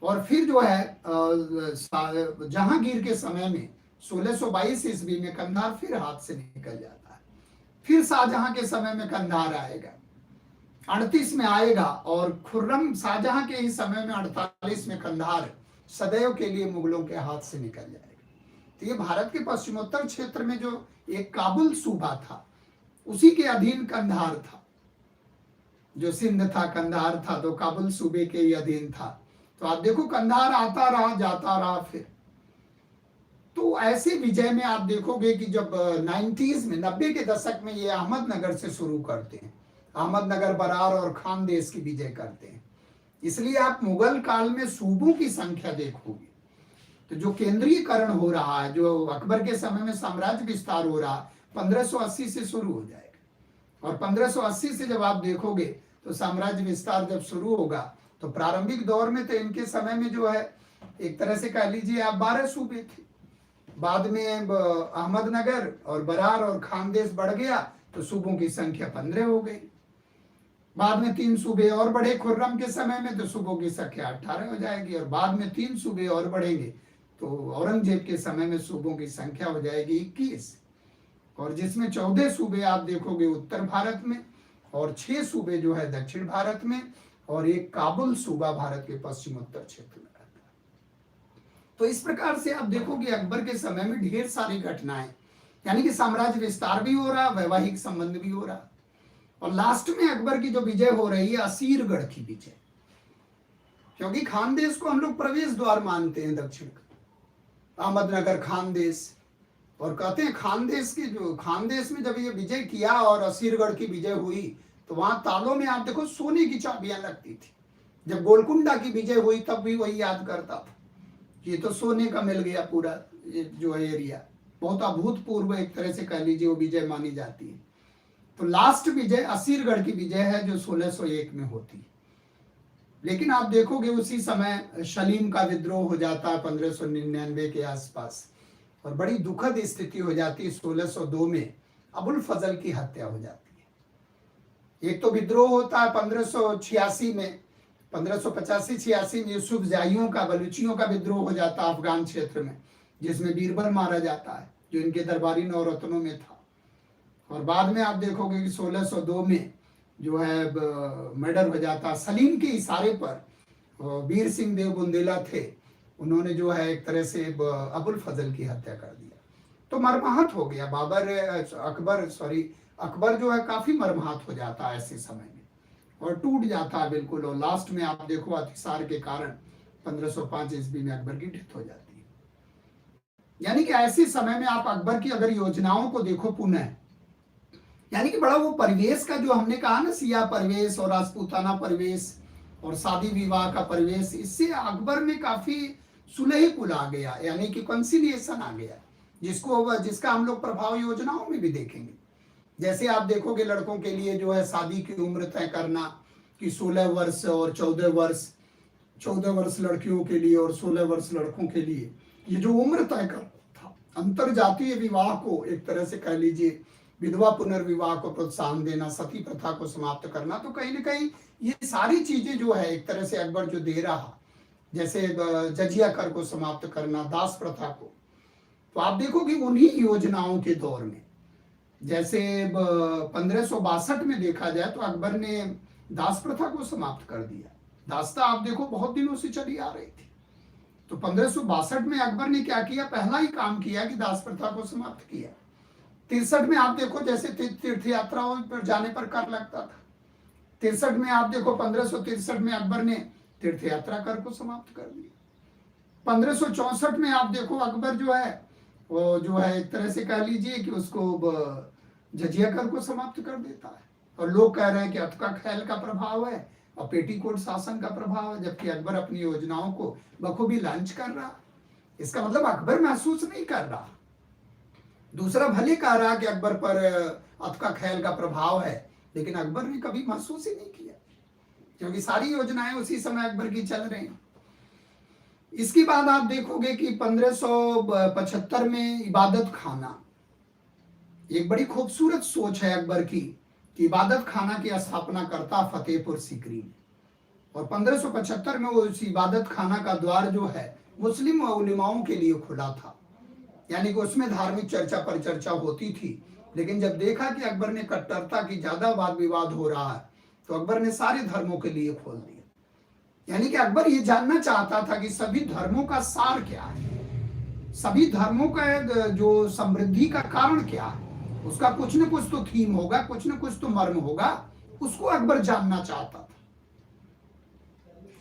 S1: और फिर जो है जहांगीर के समय में 1622 ईस्वी में कंधार फिर हाथ से निकल जाता है। फिर शाहजहां के समय में कंधार आएगा, 38 में आएगा, और खुर्रम शाहजहां के ही समय में 48 में कंधार सदैव के लिए मुगलों के हाथ से निकल जाएगा। तो ये भारत के पश्चिमोत्तर क्षेत्र में जो एक काबुल सूबा था, उसी के अधीन कंधार था। जो सिंध था, कंधार था, तो काबुल सूबे के ही अधीन था। तो आप देखो कंधार आता रहा, जाता रहा। फिर तो ऐसे विजय में आप देखोगे कि जब 90s में, 90 के दशक में ये अहमदनगर से शुरू करते हैं, अहमदनगर, बरार और खानदेश की विजय करते हैं। इसलिए आप मुगल काल में सूबों की संख्या देखोगे तो जो केंद्रीयकरण हो रहा है, जो अकबर के समय में साम्राज्य विस्तार हो रहा, 1580 से शुरू हो जाएगा। और 1580 से जब आप देखोगे तो साम्राज्य विस्तार जब शुरू होगा, तो प्रारंभिक दौर में तो इनके समय में जो है एक तरह से कह लीजिए आप 12 सूबे थे। बाद में अहमदनगर और बरार और खानदेश बढ़ गया तो सूबों की संख्या 15 हो गई। बाद में 3 सूबे और बढ़े खुर्रम के समय में, तो सूबों की संख्या 18 हो जाएगी। और बाद में 3 सूबे और बढ़ेंगे तो औरंगजेब के समय में सूबों की संख्या हो जाएगी 21, और जिसमें 14 सूबे आप देखोगे उत्तर भारत में, और 6 सूबे जो है दक्षिण भारत में, और एक काबुल सूबा भारत के पश्चिमोत्तर क्षेत्र में रहता है। तो इस प्रकार से आप देखोगे अकबर के समय में ढेर सारी घटनाएं, यानी कि साम्राज्य विस्तार भी हो रहा, वैवाहिक संबंध भी हो रहा, और लास्ट में अकबर की जो विजय हो रही है असीरगढ़ की विजय। क्योंकि खानदेश को हम लोग प्रवेश द्वार मानते हैं दक्षिण का, अहमदनगर, खानदेश, और कहते हैं खानदेश में जब ये विजय किया और असीरगढ़ की विजय हुई, तो वहां तालों में आप देखो सोने की चाबियां लगती थी। जब गोलकुंडा की विजय हुई तब भी वही याद करता था, ये तो सोने का मिल गया पूरा जो है एरिया। बहुत अभूतपूर्व एक तरह से कह लीजिए वो विजय मानी जाती है। तो लास्ट विजय असीरगढ़ की विजय है जो 1601 में होती है। लेकिन आप देखोगे उसी समय सलीम का विद्रोह हो जाता है 1599 के आसपास, और बड़ी दुखद स्थिति हो जाती है। 1602 में अबुल फजल की हत्या हो जाती है। एक तो विद्रोह होता है 1586 में, 1585-86 में यूसुफ जाहियों का, बलूचियों का विद्रोह हो जाता है अफगान क्षेत्र में, जिसमें बीरबल मारा जाता है जो इनके दरबारी नौरत्नों में था। और बाद में आप देखोगे कि 1602 में जो है मर्डर हो जाता। सलीम के इशारे पर वीर सिंह देव बुंदेला थे, उन्होंने जो है एक तरह से अबुल फजल की हत्या कर दिया। तो मर्माहत हो गया अकबर जो है काफी मर्माहत हो जाता है ऐसे समय में, और टूट जाता है बिल्कुल। और लास्ट में आप देखो अतिसार के कारण 1505 ईस्वी में अकबर की डेथ हो जाती है। यानी कि ऐसे समय में आप अकबर की अगर योजनाओं को देखो पुनः, यानी कि बड़ा वो परिवेश का जो हमने कहा ना, सिया परिवेश और राजपूताना परिवेश और शादी विवाह का परिवेश, इससे अकबर में काफी सुलह कुल आ गया, यानी कि कंसिलिएशन आ गया, जिसका हम लोग प्रभाव योजनाओं में भी देखेंगे। जैसे आप देखोगे लड़कों के लिए जो है शादी की उम्र तय करना कि 16 वर्ष और 14 वर्ष, 14 वर्ष लड़कियों के लिए और 16 वर्ष लड़कों के लिए, ये जो उम्र तय कर था, अंतर जातीय विवाह को एक तरह से कह लीजिए, विधवा पुनर्विवाह को प्रोत्साहन देना, सती प्रथा को समाप्त करना, तो कहीं ना कहीं ये सारी चीजें जो है एक तरह से अकबर जो दे रहा, जैसे जजिया कर को समाप्त करना, दास प्रथा को, तो आप देखोगे उन्हीं योजनाओं के दौर में, जैसे 1562 में देखा जाए तो अकबर ने दास प्रथा को समाप्त कर दिया। दास्ता आप देखो बहुत दिनों से चली आ रही थी, तो 1562 में अकबर ने क्या किया, पहला ही काम किया कि दास प्रथा को समाप्त किया। 63 में आप देखो जैसे तीर्थ यात्राओं पर जाने पर कर लगता था, 63 में आप देखो 1563 में अकबर ने तीर्थ यात्रा कर को समाप्त कर दिया। 1564 में आप देखो अकबर जो है वो जो है एक तरह से कह लीजिए कि उसको जजिया कर को समाप्त कर देता है, और लोग कह रहे हैं कि अतका खैल का प्रभाव है और पेटीकोट शासन का प्रभाव है, जबकि अकबर अपनी योजनाओं को बखूबी लॉन्च कर रहा। इसका मतलब अकबर महसूस नहीं कर रहा, दूसरा भले कह रहा कि अकबर पर अतका खैल का प्रभाव है, लेकिन अकबर ने कभी महसूस ही नहीं किया, क्योंकि सारी योजनाएं उसी समय अकबर की चल रही हैं। इसके बाद आप देखोगे कि 1575 में इबादत खाना, एक बड़ी खूबसूरत सोच है अकबर की कि इबादत खाना की स्थापना करता फतेहपुर सीकरी में, और 1575 में वो उस इबादत खाना का द्वार जो है मुस्लिम उलेमाओं के लिए खुला था, यानी कि उसमें धार्मिक चर्चा परिचर्चा होती थी। लेकिन जब देखा कि अकबर ने कट्टरता की ज्यादा वाद विवाद हो रहा है, तो अकबर ने सारे धर्मों के लिए खोल दिया। यानी कि अकबर ये जानना चाहता था कि सभी धर्मों का सार क्या है, सभी धर्मों का जो समृद्धि का कारण क्या है, उसका कुछ न कुछ तो थीम होगा, कुछ न कुछ तो मर्म होगा, उसको अकबर जानना चाहता था।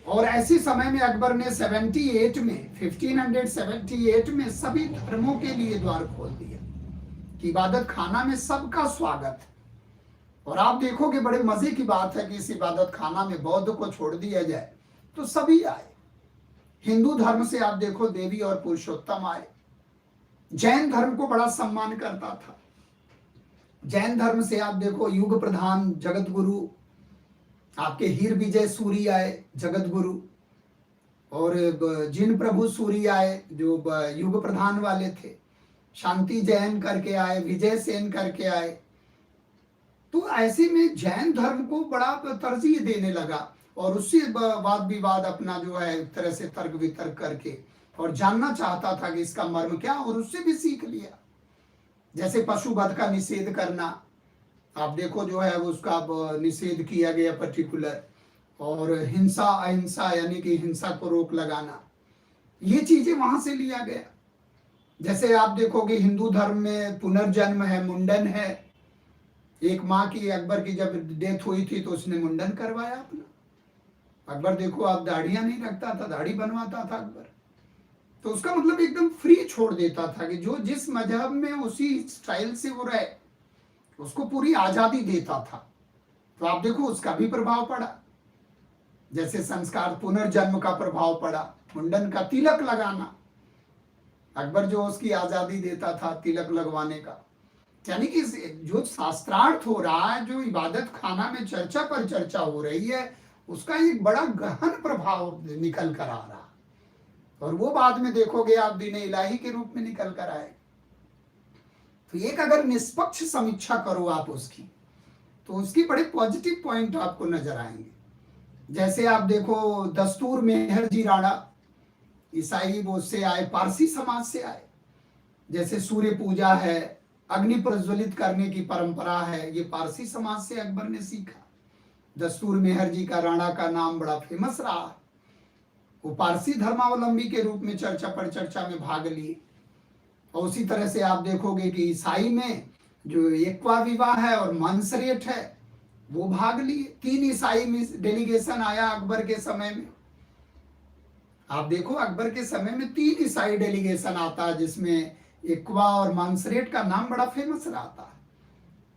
S1: और ऐसे समय में अकबर ने 78 में 1578 में सभी धर्मों के लिए द्वार खोल दिया कि इबादत खाना में सबका स्वागत। और आप देखोगे बड़े मजे की बात है कि इस इबादत खाना में बौद्ध को छोड़ दिया जाए तो सभी आए। हिंदू धर्म से आप देखो देवी और पुरुषोत्तम आए। जैन धर्म को बड़ा सम्मान करता था। जैन धर्म से आप देखो युग प्रधान जगत गुरु आपके हीर विजय सूरी आए जगत गुरु, और जिन प्रभु सूरी आए जो युग प्रधान वाले थे, शांति जैन करके आए, विजय सेन करके आए। तो ऐसे में जैन धर्म को बड़ा तरजीह देने लगा और उससे वाद विवाद अपना जो है एक तरह से तर्क वितर्क करके और जानना चाहता था कि इसका मर्म क्या, और उससे भी सीख लिया। जैसे पशुवध का निषेध करना, आप देखो जो है उसका निषेध किया गया पर्टिकुलर, और हिंसा अहिंसा यानी कि हिंसा को रोक लगाना, ये चीजें वहां से लिया गया। जैसे आप देखोगे हिंदू धर्म में पुनर्जन्म है, मुंडन है। एक माँ की अकबर की जब डेथ हुई थी तो उसने मुंडन करवाया अपना। अकबर देखो आप दाढ़ियां नहीं रखता था, दाढ़ी बनवाता था अकबर। तो उसका मतलब एकदम फ्री छोड़ देता था कि जो जिस मजहब में उसी स्टाइल से वो रहे, उसको पूरी आजादी देता था। तो आप देखो उसका भी प्रभाव पड़ा, जैसे संस्कार पुनर्जन्म का प्रभाव पड़ा, मुंडन का, तिलक लगाना। अकबर जो उसकी आजादी देता था तिलक लगवाने का, यानी कि जो शास्त्रार्थ हो रहा है, जो इबादत खाना में चर्चा पर चर्चा हो रही है, उसका एक बड़ा गहन प्रभाव निकल कर आ रहा है। और वो बाद में देखोगे आप दीन इलाही के रूप में निकल कर आए। तो एक अगर निष्पक्ष समीक्षा करो आप उसकी, तो उसकी बड़े पॉजिटिव पॉइंट आपको नजर आएंगे। जैसे आप देखो दस्तूर मेहर जी राणा, ईसाई वो से आए, पारसी समाज से आए। जैसे सूर्य पूजा है, अग्नि प्रज्वलित करने की परंपरा है, ये पारसी समाज से अकबर ने सीखा। दस्तूर मेहर जी का राणा का नाम बड़ा फेमस रहा। वो पारसी धर्मावलंबी के रूप में चर्चा पर चर्चा में भाग लिए। और उसी तरह से आप देखोगे कि ईसाई में जो एकवा विवाह है और मांसरेट है, वो भाग लिए। 3 ईसाई डेलीगेशन आया अकबर के समय में। आप देखो अकबर के समय में 3 ईसाई डेलीगेशन आता है, जिसमें एकवा और मांसरेट का नाम बड़ा फेमस रहता है।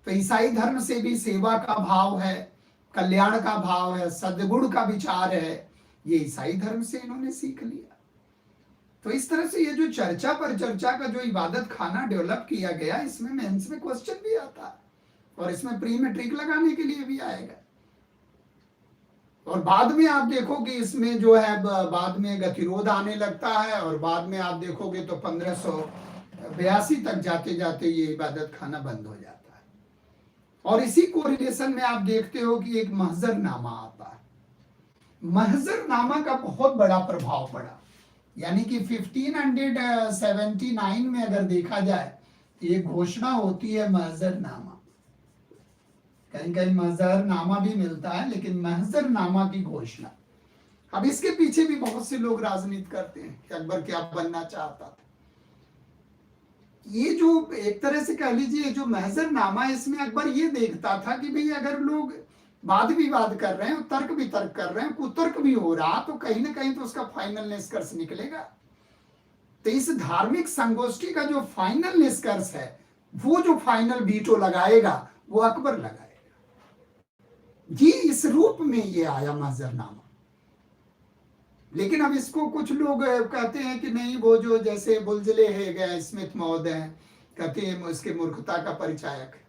S1: तो ईसाई धर्म से भी सेवा का भाव है, कल्याण का भाव है, सद्गुण का विचार है, ये ईसाई धर्म से इन्होंने सीख लिया। तो इस तरह से ये जो चर्चा पर चर्चा का जो इबादत खाना डेवलप किया गया, इसमें मेंस में क्वेश्चन भी आता है और इसमें प्री मेट्रिक लगाने के लिए भी आएगा। और बाद में आप देखो कि इसमें जो है बाद में गतिरोध आने लगता है, और बाद में आप देखोगे तो 1582 तक जाते जाते ये इबादत खाना बंद हो जाता है। और इसी कोरिलेशन में आप देखते हो कि एक महजरनामा आता है। महजरनामा का बहुत बड़ा प्रभाव पड़ा, यानी कि 1579 में अगर देखा जाए ये घोषणा होती है महजरनामा। कहीं कहीं महजरनामा भी मिलता है, लेकिन महजरनामा की घोषणा। अब इसके पीछे भी बहुत से लोग राजनीति करते हैं कि अकबर क्या बनना चाहता था। ये जो एक तरह से कह लीजिए जो महजरनामा, इसमें अकबर ये देखता था कि भाई अगर लोग वाद विवाद कर रहे हैं, तर्क वितर्क कर रहे हैं, कुतर्क भी हो रहा, तो कहीं ना कहीं तो उसका फाइनल निष्कर्ष निकलेगा। तो इस धार्मिक संगोष्ठी का जो फाइनल निष्कर्ष है, वो जो फाइनल वीटो लगाएगा वो अकबर लगाएगा। ये इस रूप में ये आया महजरनामा। लेकिन अब इसको कुछ लोग कहते हैं कि नहीं, वो जो जैसे बुलजले है स्मिथ महोदय हैं, कहते हैं इसके मूर्खता का परिचायक है।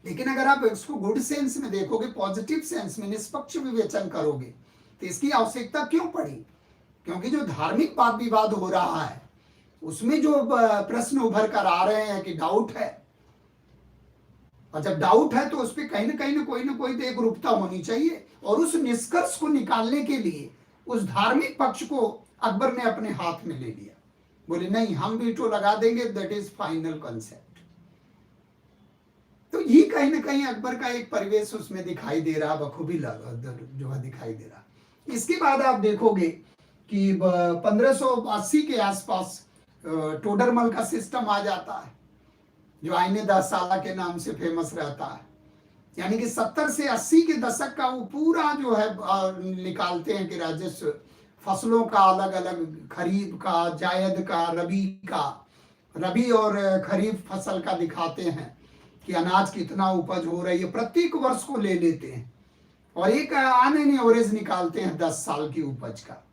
S1: लेकिन अगर आप इसको गुड सेंस में देखोगे, पॉजिटिव सेंस में निष्पक्ष विवेचन करोगे, तो इसकी आवश्यकता क्यों पड़ी? क्योंकि जो धार्मिक वाद विवाद हो रहा है उसमें जो प्रश्न उभर कर आ रहे हैं कि डाउट है, और जब डाउट है तो उस पर कहीं ना कोई तो एक रूपता होनी चाहिए। और उस निष्कर्ष को निकालने के लिए उस धार्मिक पक्ष को अकबर ने अपने हाथ में ले लिया। बोले नहीं, हम वीटो लगा देंगे, दैट इज फाइनल कॉन्सेप्ट। तो ये कहीं ना कहीं अकबर का एक परिवेश उसमें दिखाई दे रहा, बखूबी जो है दिखाई दे रहा। इसके बाद आप देखोगे कि 1580 के आसपास टोडरमल का सिस्टम आ जाता है, जो आईने 10 साल के नाम से फेमस रहता है। यानी कि 70 से 80 के दशक का वो पूरा जो है निकालते हैं कि राजस्व फसलों का अलग अलग, खरीफ का, जायद का, रबी और खरीफ फसल का दिखाते हैं कि अनाज कितना उपज हो रही है, प्रत्येक वर्ष को ले लेते हैं और एक आने एवरेज निकालते हैं 10 साल की उपज का,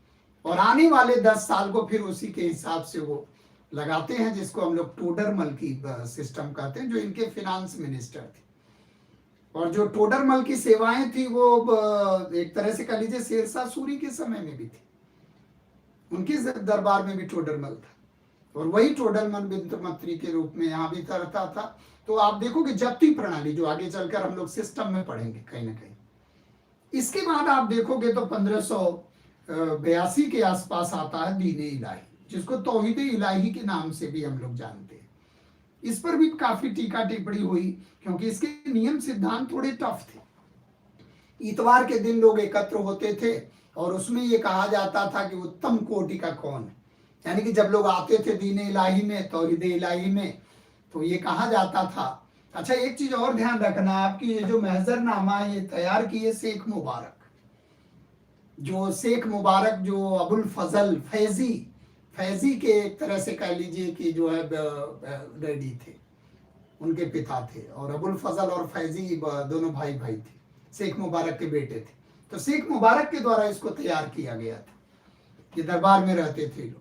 S1: और आने वाले 10 साल को फिर उसी के हिसाब से वो लगाते हैं, जिसको हम लोग टोडरमल की सिस्टम कहते हैं, जो इनके फिनांस मिनिस्टर थे। और जो टोडरमल की सेवाएं थी वो एक तरह से कह लीजिए शेरशाह सूरी के समय में भी थी, उनके दरबार में भी टोडरमल था, और वही टोडरमल वित्त मंत्री के रूप में यहाँ भी रहता था। तो आप देखोगे जब्ती प्रणाली, जो आगे चलकर हम लोग सिस्टम में पढ़ेंगे कहीं ना कहीं। इसके बाद आप देखोगे तो 1582 के आसपास आता है दीन इलाही, जिसको तौहीद इलाही के नाम से भी हम लोग जानते हैं। इस पर भी काफी टीका टिप्पणी हुई, क्योंकि इसके नियम सिद्धांत थोड़े टफ थे। इतवार के दिन लोग एकत्र होते थे और उसमें ये कहा जाता था कि उत्तम कोटि का कौन है। यानी कि जब लोग आते थे दीन इलाही में, तौहीद इलाही में, तो ये कहा जाता था। अच्छा, एक चीज और ध्यान रखना, आपकी ये जो महजरनामा ये तैयार किए शेख मुबारक, जो अबुल फजल फैजी के एक तरह से कह लीजिए कि जो है डैडी थे, उनके पिता थे, और अबुल फजल और फैजी दोनों भाई थे, शेख मुबारक के बेटे थे। तो शेख मुबारक के द्वारा इसको तैयार किया गया था, ये दरबार में रहते थे लोग।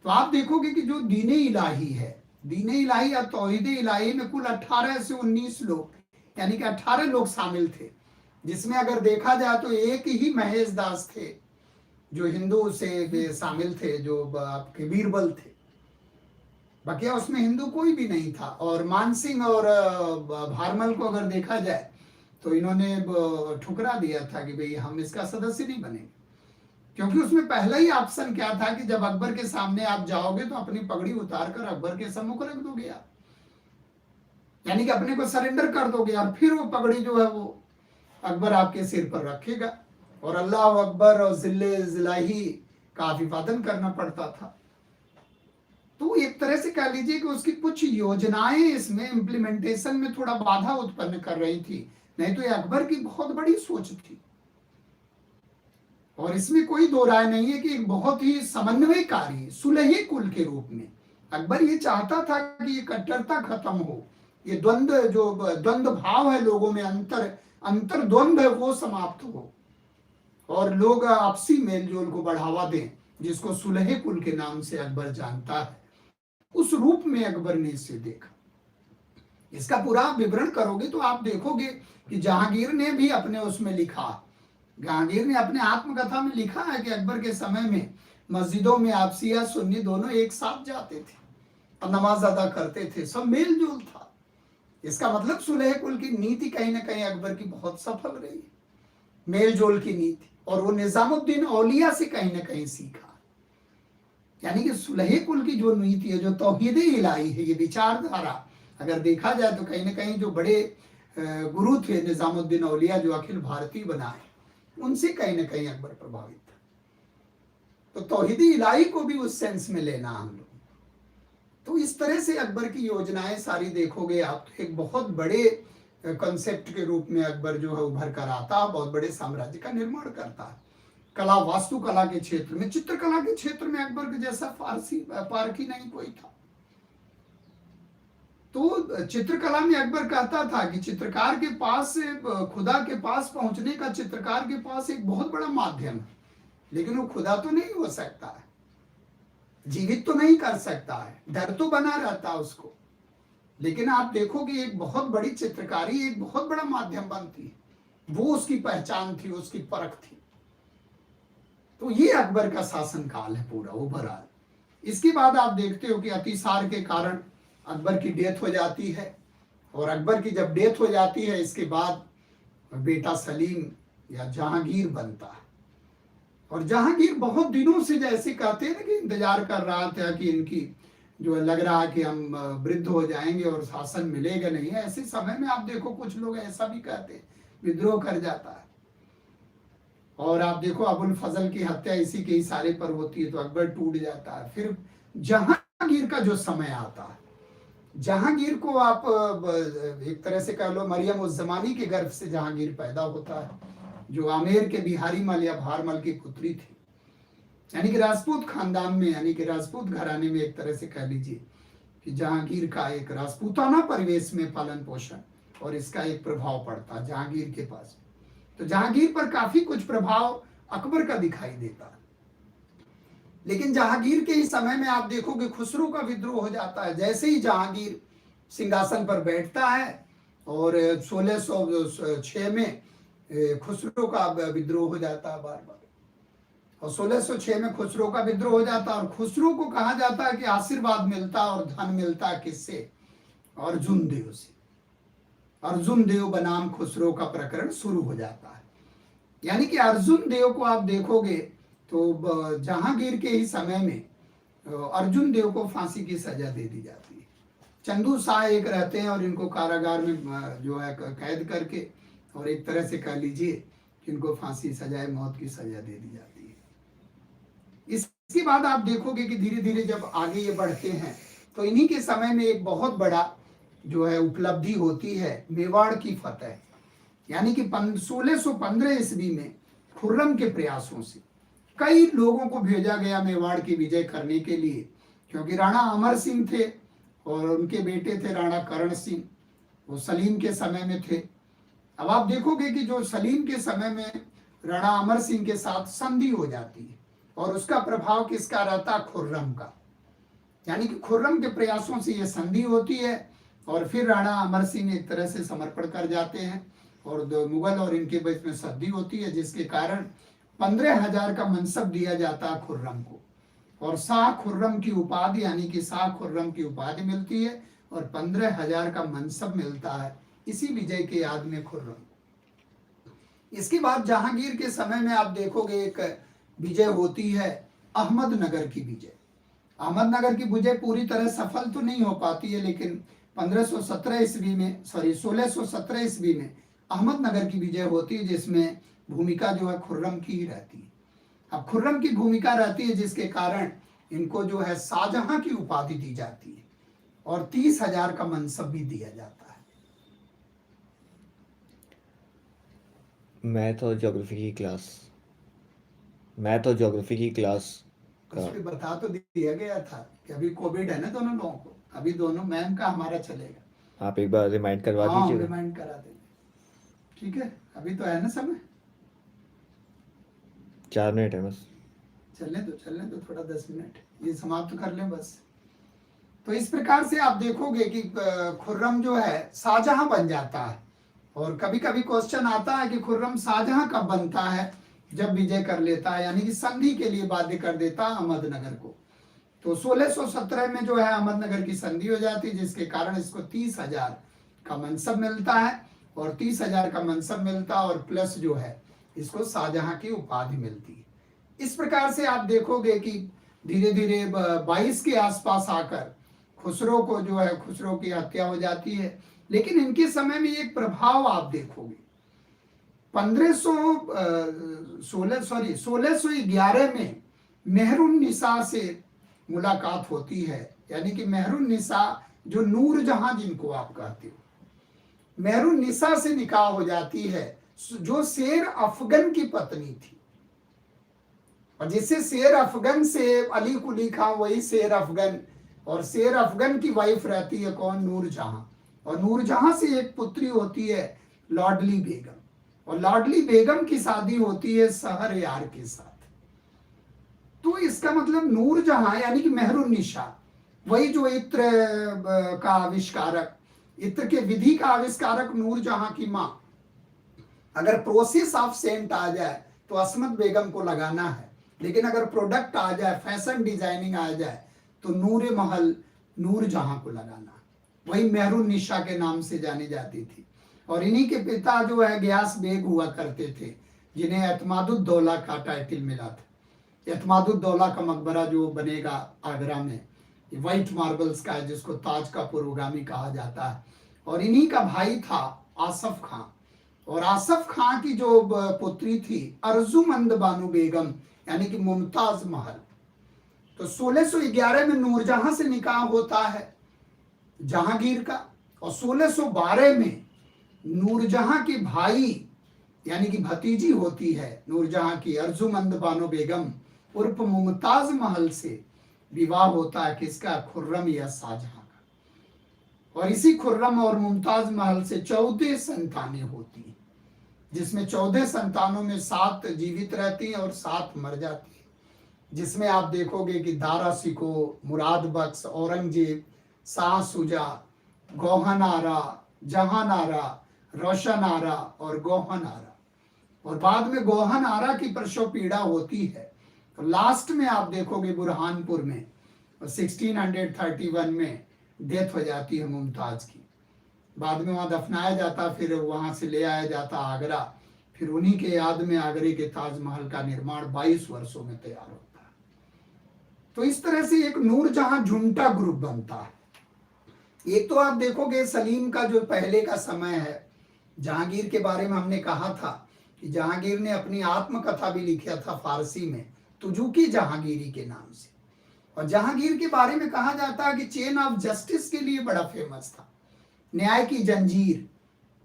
S1: तो आप देखोगे कि जो दीन इलाही है, दीन इलाही या तौहीद इलाही में कुल 18 से 19 लोग, यानी कि 18 लोग शामिल थे, जिसमें अगर देखा जाए तो एक ही महेश दास थे जो हिंदू से शामिल थे, जो आपके बीरबल थे, बाकी उसमें हिंदू कोई भी नहीं था। और मानसिंह और भारमल को अगर देखा जाए तो इन्होंने ठुकरा दिया था कि भाई हम इसका सदस्य नहीं बनेंगे, क्योंकि उसमें पहला ही ऑप्शन क्या था कि जब अकबर के सामने आप जाओगे तो अपनी पगड़ी उतार कर अकबर के सम्मुख रख दोगे आप, यानी कि अपने को सरेंडर कर दोगे, और फिर वो पगड़ी जो है वो अकबर आपके सिर पर रखेगा, और अल्लाह अकबर और जिलाही का अभिवादन करना पड़ता था। तो एक तरह से कह लीजिए कि उसकी कुछ योजनाएं इसमें इम्प्लीमेंटेशन में थोड़ा बाधा उत्पन्न कर रही थी, नहीं तो ये अकबर की बहुत बड़ी सोच थी। और इसमें कोई दो राय नहीं है कि एक बहुत ही समन्वयकारी सुलही कुल के रूप में अकबर ये चाहता था कि ये कट्टरता खत्म हो, ये द्वंद्व भाव है लोगों में, अंतर द्वंद्व है वो समाप्त हो, और लोग आपसी मेलजोल को बढ़ावा दें, जिसको सुलहे कुल के नाम से अकबर जानता है। उस रूप में अकबर ने इसे देखा। इसका पूरा विवरण करोगे तो आप देखोगे कि जहांगीर ने भी अपने उसमें लिखा, जहांगीर ने अपने आत्मकथा में लिखा है कि अकबर के समय में मस्जिदों में आप शिया सुन्नी दोनों एक साथ जाते थे और नमाज अदा करते थे, सब मेल जोल था। इसका मतलब सुलह कुल की नीति कहीं ना कहीं अकबर की बहुत सफल रही, मेल जोल की नीति, और वो निजामुद्दीन औलिया से कहीं ना कहीं सीखा। यानी कि सुलह कुल की जो नीति है, जो तौहीद इलाही है, ये विचारधारा अगर देखा जाए तो कहीं ना कहीं जो बड़े गुरु थे निजामुद्दीन औलिया, जो अखिल भारतीय बनाए, उनसे कहीं ना कहीं अकबर प्रभावित था। तो तौहीद इलाही को भी उस सेंस में लेना हम लोग। तो इस तरह से अकबर की योजनाएं सारी देखोगे आप, तो एक बहुत बड़े कंसेप्ट के रूप में अकबर जो है उभर कर आता है, बहुत बड़े साम्राज्य का निर्माण करता है। कला, वास्तुकला के क्षेत्र में, चित्रकला के क्षेत्र में अकबर के जैसा पारखी नहीं कोई था। तो चित्रकला में अकबर कहता था कि चित्रकार के पास से खुदा के पास पहुंचने का चित्रकार के पास एक बहुत बड़ा माध्यम है, लेकिन वो खुदा तो नहीं हो सकता है, जीवित तो नहीं कर सकता है, डर तो बना रहता है उसको। लेकिन आप देखोगे एक बहुत बड़ी चित्रकारी एक बहुत बड़ा माध्यम बनती है, वो उसकी पहचान थी, उसकी परख थी। तो ये अकबर का शासनकाल है पूरा ओवरऑल। इसके बाद आप देखते हो कि अतिसार के कारण अकबर की डेथ हो जाती है, और अकबर की जब डेथ हो जाती है इसके बाद बेटा सलीम या जहांगीर बनता है। और जहांगीर बहुत दिनों से जैसे कहते हैं ना कि इंतजार कर रहा था कि इनकी जो लग रहा है कि हम वृद्ध हो जाएंगे और शासन मिलेगा नहीं। ऐसे समय में आप देखो कुछ लोग ऐसा भी कहते हैं, विद्रोह कर जाता है। और आप देखो अबुल फजल की हत्या इसी के इशारे पर होती है तो अकबर टूट जाता है। फिर जहांगीर का जो समय आता है, जहांगीर को आप एक तरह से कह लो मरियम उस जमानी के गर्भ से जहांगीर पैदा होता है, जो आमेर के बिहारी मल या भारमल की पुत्री थी। यानी कि राजपूत खानदान में, यानी कि राजपूत घराने में एक तरह से कह लीजिए कि जहांगीर का एक राजपूताना परिवेश में पालन पोषण और इसका एक प्रभाव पड़ता है जहांगीर के पास। तो जहांगीर पर काफी कुछ प्रभाव अकबर का दिखाई देता है। लेकिन जहांगीर के ही समय में आप देखोगे खुसरो का विद्रोह हो जाता है। जैसे ही जहांगीर सिंहासन पर बैठता है और 1606 में खुसरो का विद्रोह हो जाता है बार बार, और 1606 में खुसरो का विद्रोह हो जाता है। और खुसरो को कहा जाता है कि आशीर्वाद मिलता और धन मिलता किससे? अर्जुन देव से। अर्जुन देव बनाम खुसरो का प्रकरण शुरू हो जाता है। यानी कि अर्जुन देव को आप देखोगे तो जहांगीर के ही समय में अर्जुन देव को फांसी की सजा दे दी जाती है। चंदू शाह एक रहते हैं और इनको कारागार में जो है कैद करके और एक तरह से कह लीजिए कि इनको फांसी सजाए मौत की सजा दे दी जाती है। इसके बाद आप देखोगे कि धीरे धीरे जब आगे ये बढ़ते हैं तो इन्हीं के समय में एक बहुत बड़ा जो है उपलब्धि होती है, मेवाड़ की फतह। यानी कि 1615 ईस्वी में खुर्रम के प्रयासों से कई लोगों को भेजा गया मेवाड़ की विजय करने के लिए, क्योंकि राणा अमर सिंह थे और उनके बेटे थे राणा करण सिंह, वो सलीम के समय में थे। अब आप देखोगे कि जो सलीम के समय में राणा अमर सिंह के साथ संधि हो जाती है और उसका प्रभाव किसका रहता? खुर्रम का। यानी कि खुर्रम के प्रयासों से ये संधि होती है और फिर राणा अमर सिंह एक तरह से समर्पण कर जाते हैं और मुगल और इनके बीच में संधि होती है, जिसके कारण 15,000 का मनसब दिया जाता है खुर्रम को और शाह खुर्रम की उपाधि यानी कि शाह खुर्रम की उपाधि मिलती है और 15,000 का मनसब मिलता है इसी विजय के याद में खुर्रम। इसके बाद जहांगीर के समय में आप देखोगे एक विजय होती है अहमदनगर की विजय। अहमदनगर की विजय पूरी तरह सफल तो नहीं हो पाती है, लेकिन 1617 ईस्वी में अहमदनगर की विजय होती है, जिसमें भूमिका जो है खुर्रम की ही रहती है। अब खुर्रम की भूमिका रहती है जिसके कारण इनको जो है शाहजहां की उपाधि दी जाती है और 30,000 का मनसब भी दिया जाता है।
S2: मैं तो ज्योग्राफी की क्लास
S1: उस पे बता तो दिया गया था कि अभी कोविड है ना दोनों लोगों को, अभी दोनों मैम का हमारा चलेगा।
S2: आप एक बार रिमाइंड करवा
S1: हाँ
S2: दीजिएगा।
S1: रिमाइंड करा देंगे, ठीक है। अभी तो है ना समय,
S2: 4 मिनट है बस।
S1: चलने दो थोड़ा, 10 मिनट ये समाप्त कर लें बस। तो इस प्रकार से आप देखोगे कि खुर्रम जो है शाहजहां बन जाता है। और कभी कभी क्वेश्चन आता है कि खुर्रम शाहजहां कब बनता है? जब विजय कर लेता है, यानी कि संधि के लिए बाध्य कर देता है अहमदनगर को। तो 1617 में जो है अहमदनगर की संधि हो जाती है, जिसके कारण इसको 30,000 का मनसब मिलता है और 30,000 का मनसब मिलता है और प्लस जो है इसको शाहजहां की उपाधि मिलती है। इस प्रकार से आप देखोगे कि धीरे धीरे 22 के आसपास आकर खुसरो को जो है खुसरो की हत्या हो जाती है। लेकिन इनके समय में एक प्रभाव आप देखोगे, 1611 में मेहरुन्निसा से मुलाकात होती है। यानी कि मेहरुन्निसा जो नूरजहां जिनको आप कहते हो, मेहरुन्निसा से निकाह हो जाती है, जो शेर अफगन की पत्नी थी। और जिससे शेर अफगन से अली कुली खां, वही शेर अफगन, और शेर अफगन की वाइफ रहती है कौन? नूरजहां। और नूरजहां से एक पुत्री होती है लाडली बेगम, और लाडली बेगम की शादी होती है शहरयार के साथ। तो इसका मतलब नूरजहां यानी कि मेहरुन्निसा, वही जो इत्र का आविष्कारक, इत्र के विधि का आविष्कारक नूरजहां की मां। अगर प्रोसेस ऑफ सेंट आ जाए तो असमत बेगम को लगाना है, लेकिन अगर प्रोडक्ट आ जाए, फैशन डिजाइनिंग आ जाए, तो नूर महल नूरजहां को लगाना। वही मेहरून निशा के नाम से जानी जाती थी। और इन्हीं के पिता जो है गयास बेग हुआ करते थे, जिन्हें एतमादुद्दौला का टाइटल मिला था। एतमादुद्दौला का मकबरा जो बनेगा आगरा में, व्हाइट मार्बल्स का है, जिसको ताज का पूर्वगामी कहा जाता है। और इन्हीं का भाई था आसफ खां, और आसफ खां की जो पुत्री थी अर्जुमंद बानो बेगम, यानी कि मुमताज महल। तो 1611 में नूरजहां से निकाह होता है जहांगीर का, और 1612 में नूरजहां के भाई यानी कि भतीजी होती है नूरजहां की अर्जुमंद बानो बेगम उर्फ मुमताज महल से विवाह होता है किसका, खुर्रम या शाहजहां का। और इसी खुर्रम और मुमताज महल से 14 संतानें होती हैं, जिसमें 14 संतानों में 7 जीवित रहती हैं और 7 मर जाती हैं। जिसमें आप देखोगे कि दारा सिको, मुराद बख्श, औरंगजेब, शाह सुजा, गौहन आरा, जहान आरा, रोशन आरा और गौहन आरा। और बाद में गौहन आरा की प्रसव पीड़ा होती है। तो लास्ट में आप देखोगे बुरहानपुर में 1631 में डेथ हो जाती है मुमताज की। बाद में वहां दफनाया जाता, फिर वहां से ले आया जाता आगरा। फिर उन्हीं के याद में आगरे के ताजमहल का निर्माण 22 वर्षों में तैयार होता है। तो इस तरह से एक नूरजहां झुंटा ग्रुप बनता है। एक तो आप देखोगे सलीम का जो पहले का समय है, जहांगीर के बारे में हमने कहा था कि जहांगीर ने अपनी आत्मकथा भी लिखा था फारसी में, तुजुकी जहांगीरी के नाम से। और जहांगीर के बारे में कहा जाता है कि चेन ऑफ जस्टिस के लिए बड़ा फेमस था, न्याय की जंजीर।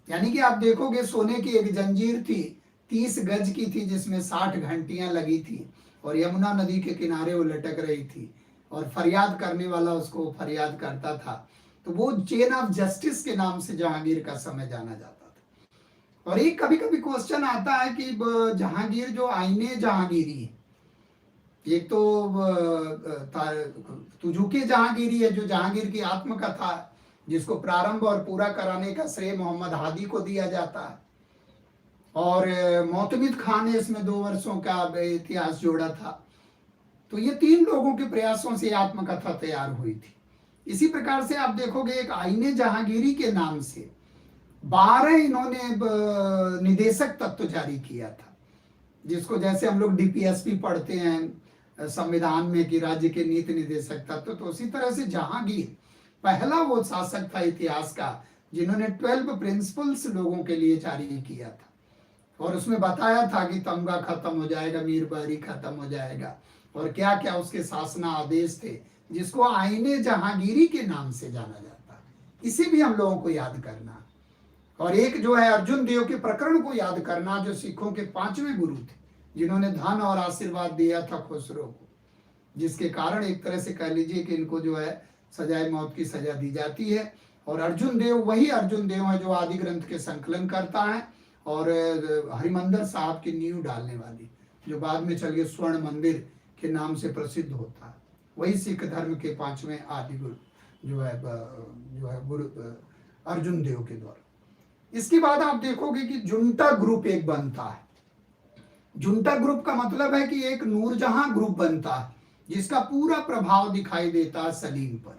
S1: यानी कि आप देखोगे सोने की एक जंजीर थी, 30 गज की थी, जिसमें 60 घंटियां लगी थी, और यमुना नदी के किनारे वो लटक रही थी, और फरियाद करने वाला उसको फरियाद करता था। तो वो चेन ऑफ जस्टिस के नाम से जहांगीर का समय जाना जाता था। और एक कभी कभी क्वेश्चन आता है कि जहांगीर जो आईने जहांगीरी है, एक तो तुजुके जहांगीरी है जो जहांगीर की आत्मकथा है, जिसको प्रारंभ और पूरा कराने का श्रेय मोहम्मद हादी को दिया जाता है। और मोतमिद खान ने इसमें 2 वर्षों का इतिहास जोड़ा था। तो ये 3 लोगों के प्रयासों से आत्मकथा तैयार हुई थी। इसी प्रकार से आप देखोगे एक आईने जहांगीरी के नाम से 12 इन्होंने निदेशक तत्व जारी किया था, जिसको जैसे हम लोग डीपीएसपी पढ़ते हैं संविधान में कि राज्य के नीति निदेशक तत्व, तो उसी तरह से जहांगीर पहला वो शासक था इतिहास का जिन्होंने 12 प्रिंसिपल्स लोगों के लिए जारी किया था। और उसमें बताया था कि तमगा खत्म हो जाएगा, मीरबारी खत्म हो जाएगा, और क्या क्या उसके शासना आदेश थे, जिसको आईने जहांगीरी के नाम से जाना जाता है। इसे भी हम लोगों को याद करना। और एक जो है अर्जुन देव के प्रकरण को याद करना, जो सिखों के 5वें गुरु थे, जिन्होंने धन और आशीर्वाद दिया था खुसरो को, जिसके कारण एक तरह से कह लीजिए कि इनको जो है सजाए मौत की सजा दी जाती है। और अर्जुन देव वही अर्जुन देव है जो आदि ग्रंथ के संकलन करता है और हरिमंदिर साहब की नींव डालने वाली, जो बाद में चलिए स्वर्ण मंदिर के नाम से प्रसिद्ध होता है। वही सिख धर्म के 5वें आदि गुरु जो है गुरु अर्जुन देव के द्वारा। इसके बाद आप देखोगे कि जुंटा ग्रुप एक बनता है। जुंटा ग्रुप का मतलब है कि एक नूरजहां ग्रुप बनता है, जिसका पूरा प्रभाव दिखाई देता है सलीम पर।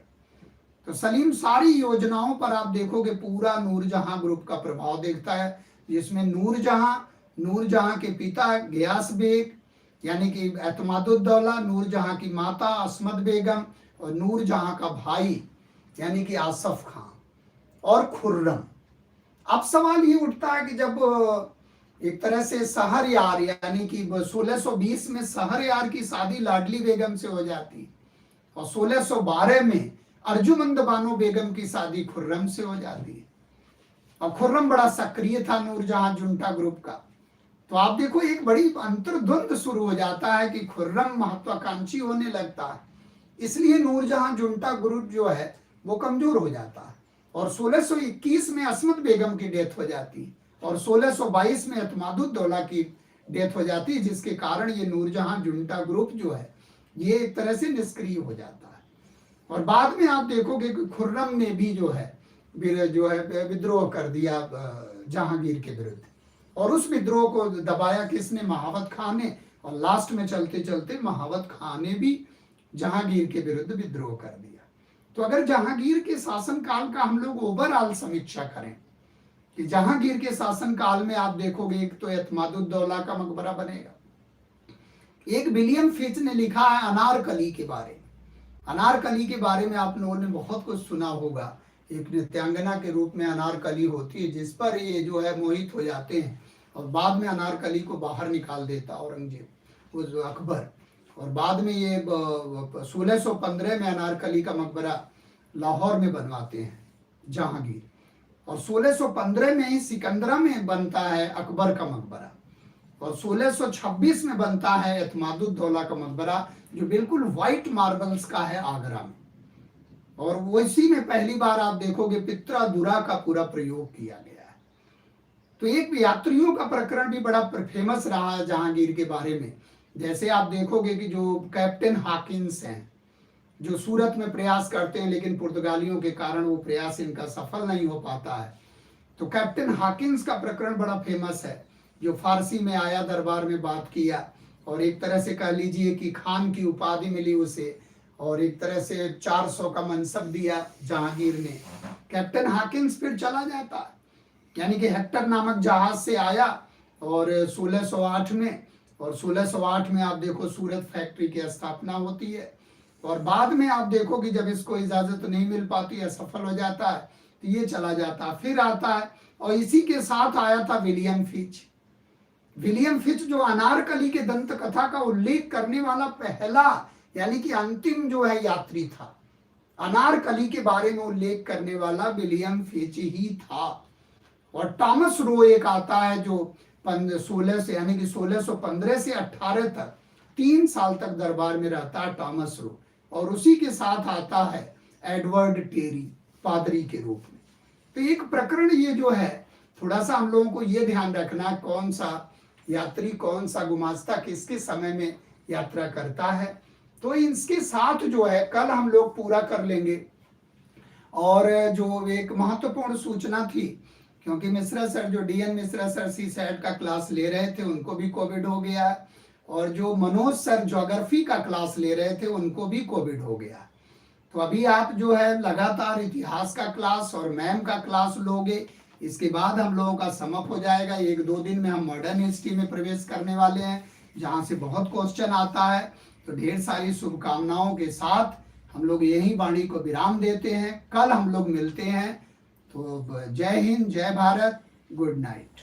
S1: तो सलीम सारी योजनाओं पर आप देखोगे पूरा नूरजहां ग्रुप का प्रभाव देखता है, जिसमें नूरजहां के पिता गयास बेग यानी कि एतमादुद्दौला, नूरजहां की माता असमत बेगम, और नूरजहां का भाई यानी कि आसफ खां और खुर्रम। अब सवाल ये उठता है कि जब एक तरह से शहरयार यानी कि 1620 में शहरयार की शादी लाडली बेगम से हो जाती, और 1612 में अर्जुमंद बानो बेगम की शादी खुर्रम से हो जाती है। और खुर्रम बड़ा सक्रिय था नूरजहां जुंटा ग्रुप का। तो आप देखो एक बड़ी अंतर्द्वंद शुरू हो जाता है कि खुर्रम महत्वाकांक्षी होने लगता है, इसलिए नूरजहां जुंटा ग्रुप जो है वो कमजोर हो जाता है। और 1621 में असमत बेगम की डेथ हो जाती है, और 1622 में एतमादुद्दौला की डेथ हो जाती है, जिसके कारण ये नूरजहां जुंटा ग्रुप जो है ये एक तरह से निष्क्रिय हो जाता है। और बाद में आप देखोगे कि खुर्रम ने भी जो है विद्रोह कर दिया जहांगीर के विरुद्ध, और उस विद्रोह को दबाया किसने, महावत खान ने। और लास्ट में चलते चलते महावत खान ने भी जहांगीर के विरुद्ध विद्रोह कर दिया। तो अगर जहांगीर के शासनकाल का हम लोग ओवरऑल समीक्षा करें कि जहांगीर के शासनकाल में आप देखोगे एक तो एतमादुद्दौला का मकबरा बनेगा, एक विलियम फिच ने लिखा है अनारकली के बारे में। अनारकली के बारे में आप लोगों ने बहुत कुछ सुना होगा। एक नृत्यांगना के रूप में अनारकली होती है जिस पर ये जो है मोहित हो जाते हैं और बाद में अनारकली को बाहर निकाल देता औरंगजेब उस अकबर। और बाद में ये 1615 में अनारकली का मकबरा लाहौर में बनवाते हैं जहांगीर, और 1615 में ही सिकंदरा में बनता है अकबर का मकबरा, और 1626 में बनता है एतमादुद्दौला का मकबरा जो बिल्कुल व्हाइट मार्बल्स का है आगरा में। और वैसी में पहली बार आप देखोगे पित्रा का पूरा प्रयोग किया गया है। तो एक यात्रियों का प्रकरण भी बड़ा फेमस रहा है जहांगीर के बारे में। जैसे आप देखोगे कि जो कैप्टन हाकिंस हैं जो सूरत में प्रयास करते हैं लेकिन पुर्तगालियों के कारण वो प्रयास इनका सफल नहीं हो पाता है। तो कैप्टन हाकिंस का प्रकरण बड़ा फेमस है जो फारसी में आया, दरबार में बात किया और एक तरह से कह लीजिए कि खान की उपाधि मिली उसे और एक तरह से 400 का मनसब दिया जहांगीर ने। कैप्टन हाकिंस फिर चला जाता है, यानी कि हेक्टर नामक जहाज से आया और 1608 में, और 1608 में आप देखो सूरत फैक्ट्री की स्थापना होती है। और बाद में आप देखो कि जब इसको इजाजत नहीं मिल पाती है, असफल हो जाता है, तो ये चला जाता है, फिर आता है। और इसी के साथ आया था विलियम फिच। विलियम फिच जो अनारकली के दंत कथा का उल्लेख करने वाला पहला यानी कि अंतिम जो है यात्री था। अनारकली के बारे में उल्लेख करने वाला विलियम फिच ही था। और टॉमस रो एक आता है जो 16 से यानी कि 1615 से 18 तक 3 साल तक दरबार में रहता है टॉमस रो, और उसी के साथ आता है एडवर्ड टेरी पादरी के रूप में। तो एक प्रकरण ये जो है थोड़ा सा हम लोगों को ये ध्यान रखना कौन सा यात्री कौन सा गुमास्ता किसके समय में यात्रा करता है। तो इसके साथ जो है कल हम लोग पूरा कर लेंगे। और जो एक महत्वपूर्ण सूचना थी, क्योंकि मिश्रा सर जो DN मिश्रा सर CSAT का क्लास ले रहे थे उनको भी कोविड हो गया, और जो मनोज सर ज्योग्राफी का क्लास ले रहे थे उनको भी कोविड हो गया। तो अभी आप जो है लगातार इतिहास का क्लास और मैम का क्लास लोगे, इसके बाद हम लोगों का समअप हो जाएगा। 1-2 दिन में हम मॉडर्न हिस्ट्री में प्रवेश करने वाले हैं जहाँ से बहुत क्वेश्चन आता है। तो ढेर सारी शुभकामनाओं के साथ हम लोग यही वाणी को विराम देते हैं। कल हम लोग मिलते हैं। तो जय हिंद, जय भारत, गुड नाइट।